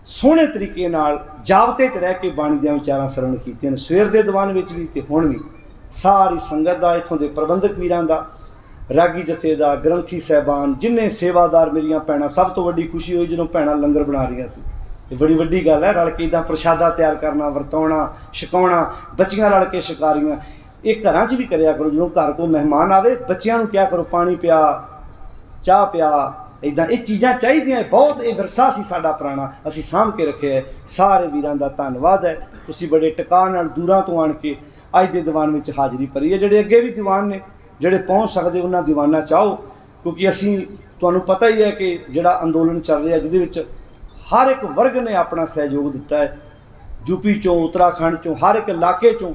सोहणे तरीके नाल जाबते च रह के बाणी दियां विचारां श्रवण कीतियां ने, सवेर दे दीवान विच भी ते हुण भी। सारी संगत दा, इत्थों दे प्रबंधक वीरां दा, रागी जथे दा, ग्रंथी साहबान, जिन्ने सेवादार, मेरियां भैणां, सब तो वड्डी खुशी हुई जदों भैणां लंगर बना रहीआं सी। ये बड़ी वड्डी गल है, रल के इदां प्रशादा तैयार करना, वरताउणा, छकाउणा, बच्चियां रल के छकारियां। ये घरां च भी करिया करो, जदों घर कोई मेहमान आवे बच्चियां नूं क्या करो, पानी पिया, चाह पिया, इदां ये चीज़ां चाहिदियां। बहुत ये विरसा सी साडा पुराना, असीं साਂਭ के रखिआ है। सारे वीरां दा धन्नवाद है, तुसीं बड़े टिका नाल दूरां तो आण के अज दे दीवान विच हाज़री भरी है। जिहड़े अगे भी दीवान ने, जिहड़े पहुँच सकदे उन्हां दीवानां च आओ, क्योंकि असीं तुहानूं पता ही है कि जिहड़ा अंदोलन चल रहा, जिहदे विच हर एक वर्ग ने अपना सहयोग दिता है। यूपी चों, उत्तराखंड चों, हर एक इलाके चों,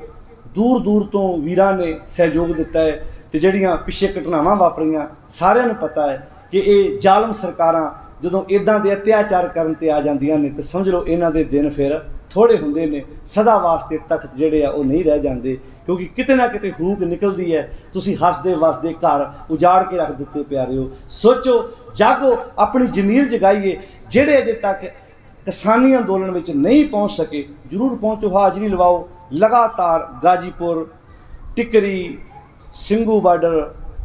दूर दूर तो वीरां ने सहयोग दिता है। तो जिहड़ियां पिछे घटनावां वापरियां सारिਆਂ ਨੂੰ पता है कि ये जालम सरकारां जदों इदां दे अत्याचार करन ते आ जांदियां ने, तो समझ लो इन्हां दे दिन फिर थोड़े हुंदे ने। सदा वास्ते तख्त जिहड़े आ वो नहीं रह जांदे, क्योंकि किते ना किते हूक निकलदी है। तुसीं हसदे वसदे घर उजाड़ के रख दिते प्यारिओ। सोचो, जागो, अपनी जमीर जगाइए। जिहड़े अजे तक किसानी अंदोलन में नहीं पहुँच सके, जरूर पहुँचो, हाज़री लवाओ। लगातार गाजीपुर, टिकरी, ਸਿੰਘੂ बार्डर,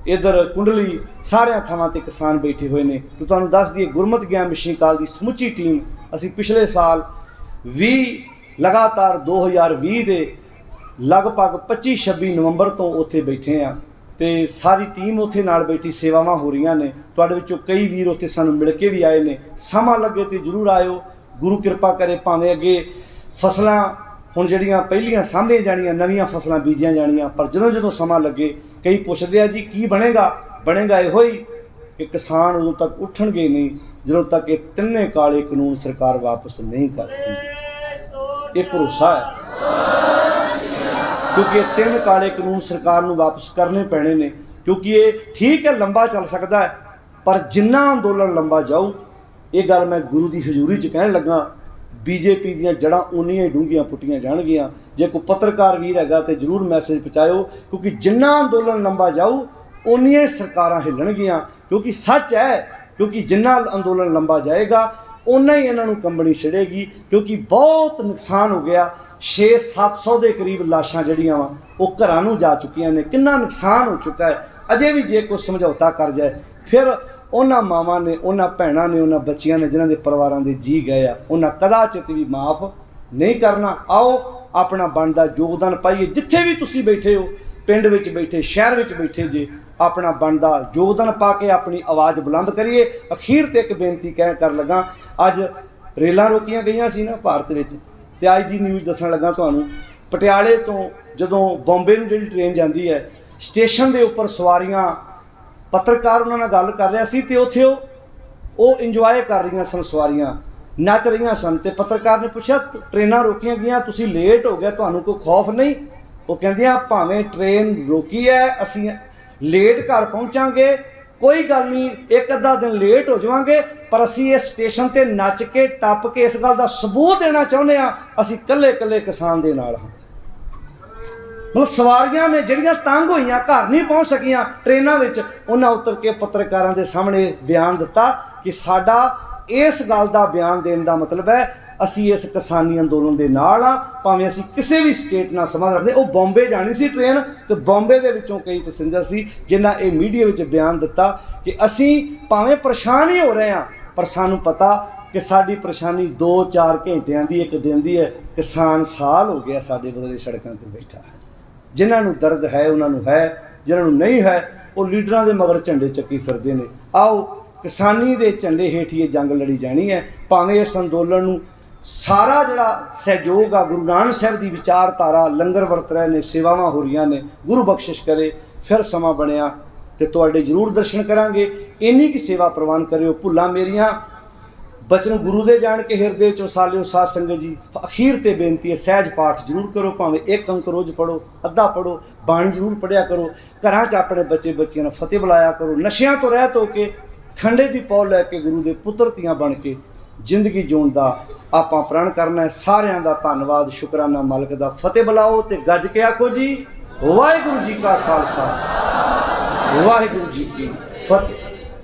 इधर कुंडली, सारिया थावां ते किसान बैठे हुए हैं। तो तुहानूं दस दिए, गुरमत ज्ञान मिशन काल की समुची टीम असी पिछले साल 20 लगातार 2020 के लगभग 25-26 नवंबर तो उत्थे बैठे हाँ, तो सारी टीम उत्थे नाल बैठी, सेवावां हो रही ने। तुहाडे विचों कई वीर उत्थे सानूं मिल के भी आए ने। समा लगे तो जरूर आयो, गुरु कृपा करे। भावें अगे ਫਸਲਾਂ ਹੁਣ ਜਿਹੜੀਆਂ ਪਹਿਲੀਆਂ ਸਾਂਭੀਆਂ ਜਾਣੀਆਂ, ਨਵੀਆਂ ਫਸਲਾਂ ਬੀਜੀਆਂ ਜਾਣੀਆਂ, ਪਰ ਜਦੋਂ ਜਦੋਂ ਸਮਾਂ ਲੱਗੇ ਕਈ ਪੁੱਛਦੇ ਆ ਜੀ ਕੀ ਬਣੇਗਾ। ਬਣੇਗਾ ਇਹੋ ਹੀ ਕਿ ਕਿਸਾਨ ਉਦੋਂ ਤੱਕ ਉੱਠਣਗੇ ਨਹੀਂ ਜਦੋਂ ਤੱਕ ਇਹ ਤਿੰਨੇ ਕਾਲੇ ਕਾਨੂੰਨ ਸਰਕਾਰ ਵਾਪਸ ਨਹੀਂ ਕਰ ਦਿੰਦੀ। ਇਹ ਭਰੋਸਾ ਹੈ, ਕਿਉਂਕਿ ਇਹ ਤਿੰਨ ਕਾਲੇ ਕਾਨੂੰਨ ਸਰਕਾਰ ਨੂੰ ਵਾਪਸ ਕਰਨੇ ਪੈਣੇ ਨੇ। ਕਿਉਂਕਿ ਇਹ ਠੀਕ ਹੈ ਲੰਬਾ ਚੱਲ ਸਕਦਾ ਹੈ, ਪਰ ਜਿੰਨਾ ਅੰਦੋਲਨ ਲੰਬਾ ਜਾਊ, ਇਹ ਗੱਲ ਮੈਂ ਗੁਰੂ ਦੀ ਹਜ਼ੂਰੀ 'ਚ ਕਹਿਣ ਲੱਗਾ, ਬੀਜੇਪੀ ਦੀਆਂ ਜੜ੍ਹਾਂ ਉਨੀਆਂ ਹੀ ਡੂੰਘੀਆਂ ਪੁੱਟੀਆਂ ਜਾਣਗੀਆਂ। ਜੇ ਕੋਈ ਪੱਤਰਕਾਰ ਵੀਰ ਹੈਗਾ ਤਾਂ ਜ਼ਰੂਰ ਮੈਸੇਜ ਪਹੁੰਚਾਇਓ, ਕਿਉਂਕਿ ਜਿੰਨਾ ਅੰਦੋਲਨ ਲੰਬਾ ਜਾਊ ਉਨੀਆਂ ਹੀ ਸਰਕਾਰਾਂ ਹਿੱਲਣਗੀਆਂ। ਕਿਉਂਕਿ ਸੱਚ ਹੈ, ਕਿਉਂਕਿ ਜਿੰਨਾ ਅੰਦੋਲਨ ਲੰਬਾ ਜਾਏਗਾ ਓਨਾ ਹੀ ਇਹਨਾਂ ਨੂੰ ਕੰਬਣੀ ਛਿੜੇਗੀ। ਕਿਉਂਕਿ ਬਹੁਤ ਨੁਕਸਾਨ ਹੋ ਗਿਆ, 600-700 ਦੇ ਕਰੀਬ ਲਾਸ਼ਾਂ ਜਿਹੜੀਆਂ ਵਾ ਉਹ ਘਰਾਂ ਨੂੰ ਜਾ ਚੁੱਕੀਆਂ ਨੇ। ਕਿੰਨਾ ਨੁਕਸਾਨ ਹੋ ਚੁੱਕਾ ਹੈ। ਅਜੇ ਵੀ ਜੇ ਕੋਈ ਸਮਝੌਤਾ ਕਰ ਜਾਏ, ਫਿਰ ਉਹਨਾਂ ਮਾਵਾਂ ਨੇ, ਉਹਨਾਂ ਭੈਣਾਂ ਨੇ, ਉਹਨਾਂ ਬੱਚੀਆਂ ਨੇ ਜਿਨ੍ਹਾਂ ਦੇ ਪਰਿਵਾਰਾਂ ਦੇ ਜੀ ਗਏ ਆ, ਉਹਨਾਂ ਕਦਾਚਿਤ ਵੀ ਮਾਫ ਨਹੀਂ ਕਰਨਾ। ਆਓ ਆਪਣਾ ਬਣਦਾ ਯੋਗਦਾਨ ਪਾਈਏ। ਜਿੱਥੇ ਵੀ ਤੁਸੀਂ ਬੈਠੇ ਹੋ, ਪਿੰਡ ਵਿੱਚ ਬੈਠੇ, ਸ਼ਹਿਰ ਵਿੱਚ ਬੈਠੇ ਜੇ, ਆਪਣਾ ਬਣਦਾ ਯੋਗਦਾਨ ਪਾ ਕੇ ਆਪਣੀ ਆਵਾਜ਼ ਬੁਲੰਦ ਕਰੀਏ। ਅਖੀਰ ਤੇ ਇੱਕ ਬੇਨਤੀ ਕਰ ਲੱਗਾ, ਅੱਜ ਰੇਲਾਂ ਰੋਕੀਆਂ ਗਈਆਂ ਸੀ ਨਾ ਭਾਰਤ ਵਿੱਚ, ਤੇ ਅੱਜ ਦੀ ਨਿਊਜ਼ ਦੱਸਣ ਲੱਗਾ ਤੁਹਾਨੂੰ। ਪਟਿਆਲੇ ਤੋਂ ਜਦੋਂ ਬੰਬੇ ਨੂੰ ਜਿਹੜੀ ਟ੍ਰੇਨ ਜਾਂਦੀ ਹੈ, ਸਟੇਸ਼ਨ ਦੇ ਉੱਪਰ ਸਵਾਰੀਆਂ, ਪੱਤਰਕਾਰ ਉਹਨਾਂ ਨਾਲ ਗੱਲ ਕਰ ਰਿਹਾ ਸੀ, ਤੇ ਉੱਥੇ ਉਹ ਇੰਜੋਏ ਕਰ ਰਹੀਆਂ ਸਨ, ਸਵਾਰੀਆਂ ਨੱਚ ਰਹੀਆਂ ਸਨ। ਤੇ ਪੱਤਰਕਾਰ ਨੇ ਪੁੱਛਿਆ ਟ੍ਰੇਨਾਂ ਰੋਕੀਆਂ ਗਈਆਂ, ਤੁਸੀਂ ਲੇਟ ਹੋ ਗਏ, ਤੁਹਾਨੂੰ ਕੋਈ ਖੌਫ ਨਹੀਂ? ਉਹ ਕਹਿੰਦੀਆਂ ਭਾਵੇਂ ਟ੍ਰੇਨ ਰੋਕੀ ਹੈ, ਅਸੀਂ ਲੇਟ ਘਰ ਪਹੁੰਚਾਂਗੇ, ਕੋਈ ਗੱਲ ਨਹੀਂ, ਇੱਕ ਅੱਧਾ ਦਿਨ ਲੇਟ ਹੋ ਜਾਵਾਂਗੇ, ਪਰ ਅਸੀਂ ਇਸ ਸਟੇਸ਼ਨ ਤੇ ਨੱਚ ਕੇ ਟੱਪ ਕੇ ਇਸ ਗੱਲ ਦਾ ਸਬੂਤ ਦੇਣਾ ਚਾਹੁੰਦੇ ਹਾਂ, ਅਸੀਂ ਇਕੱਲੇ ਇਕੱਲੇ ਕਿਸਾਨ ਦੇ ਨਾਲ ਹਾਂ। ਮਤਲਬ ਸਵਾਰੀਆਂ ਨੇ ਜਿਹੜੀਆਂ ਤੰਗ ਹੋਈਆਂ, ਘਰ ਨਹੀਂ ਪਹੁੰਚ ਸਕੀਆਂ ਟ੍ਰੇਨਾਂ ਵਿੱਚ, ਉਹਨਾਂ ਉਤਰ ਕੇ ਪੱਤਰਕਾਰਾਂ ਦੇ ਸਾਹਮਣੇ ਬਿਆਨ ਦਿੱਤਾ ਕਿ ਸਾਡਾ ਇਸ ਗੱਲ ਦਾ ਬਿਆਨ ਦੇਣ ਦਾ ਮਤਲਬ ਹੈ ਅਸੀਂ ਇਸ ਕਿਸਾਨੀ ਅੰਦੋਲਨ ਦੇ ਨਾਲ ਆ, ਭਾਵੇਂ ਅਸੀਂ ਕਿਸੇ ਵੀ ਸਟੇਟ ਨਾਲ ਸੰਬੰਧ ਰੱਖਦੇ। ਉਹ ਬੰਬੇ ਜਾਣੀ ਸੀ ਟ੍ਰੇਨ, ਤੇ ਬੰਬੇ ਦੇ ਵਿੱਚੋਂ ਕਈ ਪੈਸੇਂਜਰ ਸੀ ਜਿਨ੍ਹਾਂ ਇਹ ਮੀਡੀਆ ਵਿੱਚ ਬਿਆਨ ਦਿੱਤਾ ਕਿ ਅਸੀਂ ਭਾਵੇਂ ਪਰੇਸ਼ਾਨ ਹੀ ਹੋ ਰਹੇ ਹਾਂ, ਪਰ ਸਾਨੂੰ ਪਤਾ ਕਿ ਸਾਡੀ ਪਰੇਸ਼ਾਨੀ 2-4 ਘੰਟਿਆਂ ਦੀ, ਇੱਕ ਦਿਨ ਦੀ ਹੈ। ਕਿਸਾਨ ਸਾਲ ਹੋ ਗਿਆ ਸਾਡੇ ਬਦਲੇ ਸੜਕਾਂ 'ਤੇ ਬੈਠਾ ਹੈ। ਜਿਨ੍ਹਾਂ ਨੂੰ ਦਰਦ ਹੈ ਉਹਨਾਂ ਨੂੰ ਹੈ, ਜਿਨ੍ਹਾਂ ਨੂੰ ਨਹੀਂ ਹੈ ਉਹ ਲੀਡਰਾਂ ਦੇ ਮਗਰ ਝੰਡੇ ਚੱਕੀ ਫਿਰਦੇ ਨੇ। ਆਓ ਕਿਸਾਨੀ ਦੇ ਝੰਡੇ ਹੇਠ ਇਹ ਜੰਗ ਲੜੀ ਜਾਣੀ ਹੈ। ਭਾਵੇਂ ਇਸ ਅੰਦੋਲਨ ਨੂੰ ਸਾਰਾ ਜਿਹੜਾ ਸਹਿਯੋਗ ਆ, ਗੁਰੂ ਨਾਨਕ ਸਾਹਿਬ ਦੀ ਵਿਚਾਰਧਾਰਾ, ਲੰਗਰ ਵਰਤ ਰਹੇ ਨੇ, ਸੇਵਾਵਾਂ ਹੋ ਰਹੀਆਂ ਨੇ, ਗੁਰੂ ਬਖਸ਼ਿਸ਼ ਕਰੇ ਫਿਰ ਸਮਾਂ ਬਣਿਆ ਤੇ ਤੁਹਾਡੇ ਜ਼ਰੂਰ ਦਰਸ਼ਨ ਕਰਾਂਗੇ। ਇੰਨੀ ਕੀ ਸੇਵਾ ਪ੍ਰਵਾਨ ਕਰਿਓ। ਭੁੱਲਾਂ ਮੇਰੀਆਂ ਬਚਨ ਗੁਰੂ ਦੇ ਜਾਣ ਕੇ ਹਿਰਦੇ 'ਚ ਵਸਾਲਿਓ ਸਾਧ ਸੰਗਤ ਜੀ। ਅਖੀਰ ਤੇ ਬੇਨਤੀ ਹੈ, ਸਹਿਜ ਪਾਠ ਜ਼ਰੂਰ ਕਰੋ, ਭਾਵੇਂ ਇੱਕ ਅੰਕ ਰੋਜ਼ ਪੜ੍ਹੋ, ਅੱਧਾ ਪੜ੍ਹੋ, ਬਾਣੀ ਜ਼ਰੂਰ ਪੜ੍ਹਿਆ ਕਰੋ। ਘਰਾਂ 'ਚ ਆਪਣੇ ਬੱਚੇ ਬੱਚਿਆਂ ਨੂੰ ਫਤਿਹ ਬੁਲਾਇਆ ਕਰੋ। ਨਸ਼ਿਆਂ ਤੋਂ ਰਹਿਤ ਹੋ ਕੇ, ਖੰਡੇ ਦੀ ਪੌਲ ਲੈ ਕੇ ਗੁਰੂ ਦੇ ਪੁੱਤਰ ਧੀਆਂ ਬਣ ਕੇ ਜ਼ਿੰਦਗੀ ਜਿਉਣ ਦਾ ਆਪਾਂ ਪ੍ਰਣ ਕਰਨਾ ਹੈ। ਸਾਰਿਆਂ ਦਾ ਧੰਨਵਾਦ, ਸ਼ੁਕਰਾਨਾ ਮਾਲਕ ਦਾ। ਫਤਿਹ ਬੁਲਾਓ ਤੇ ਗੱਜ ਕੇ ਆਖੋ ਜੀ, ਵਾਹਿਗੁਰੂ ਜੀ ਕਾ ਖਾਲਸਾ, ਵਾਹਿਗੁਰੂ ਜੀ ਕੀ ਫਤਿਹ।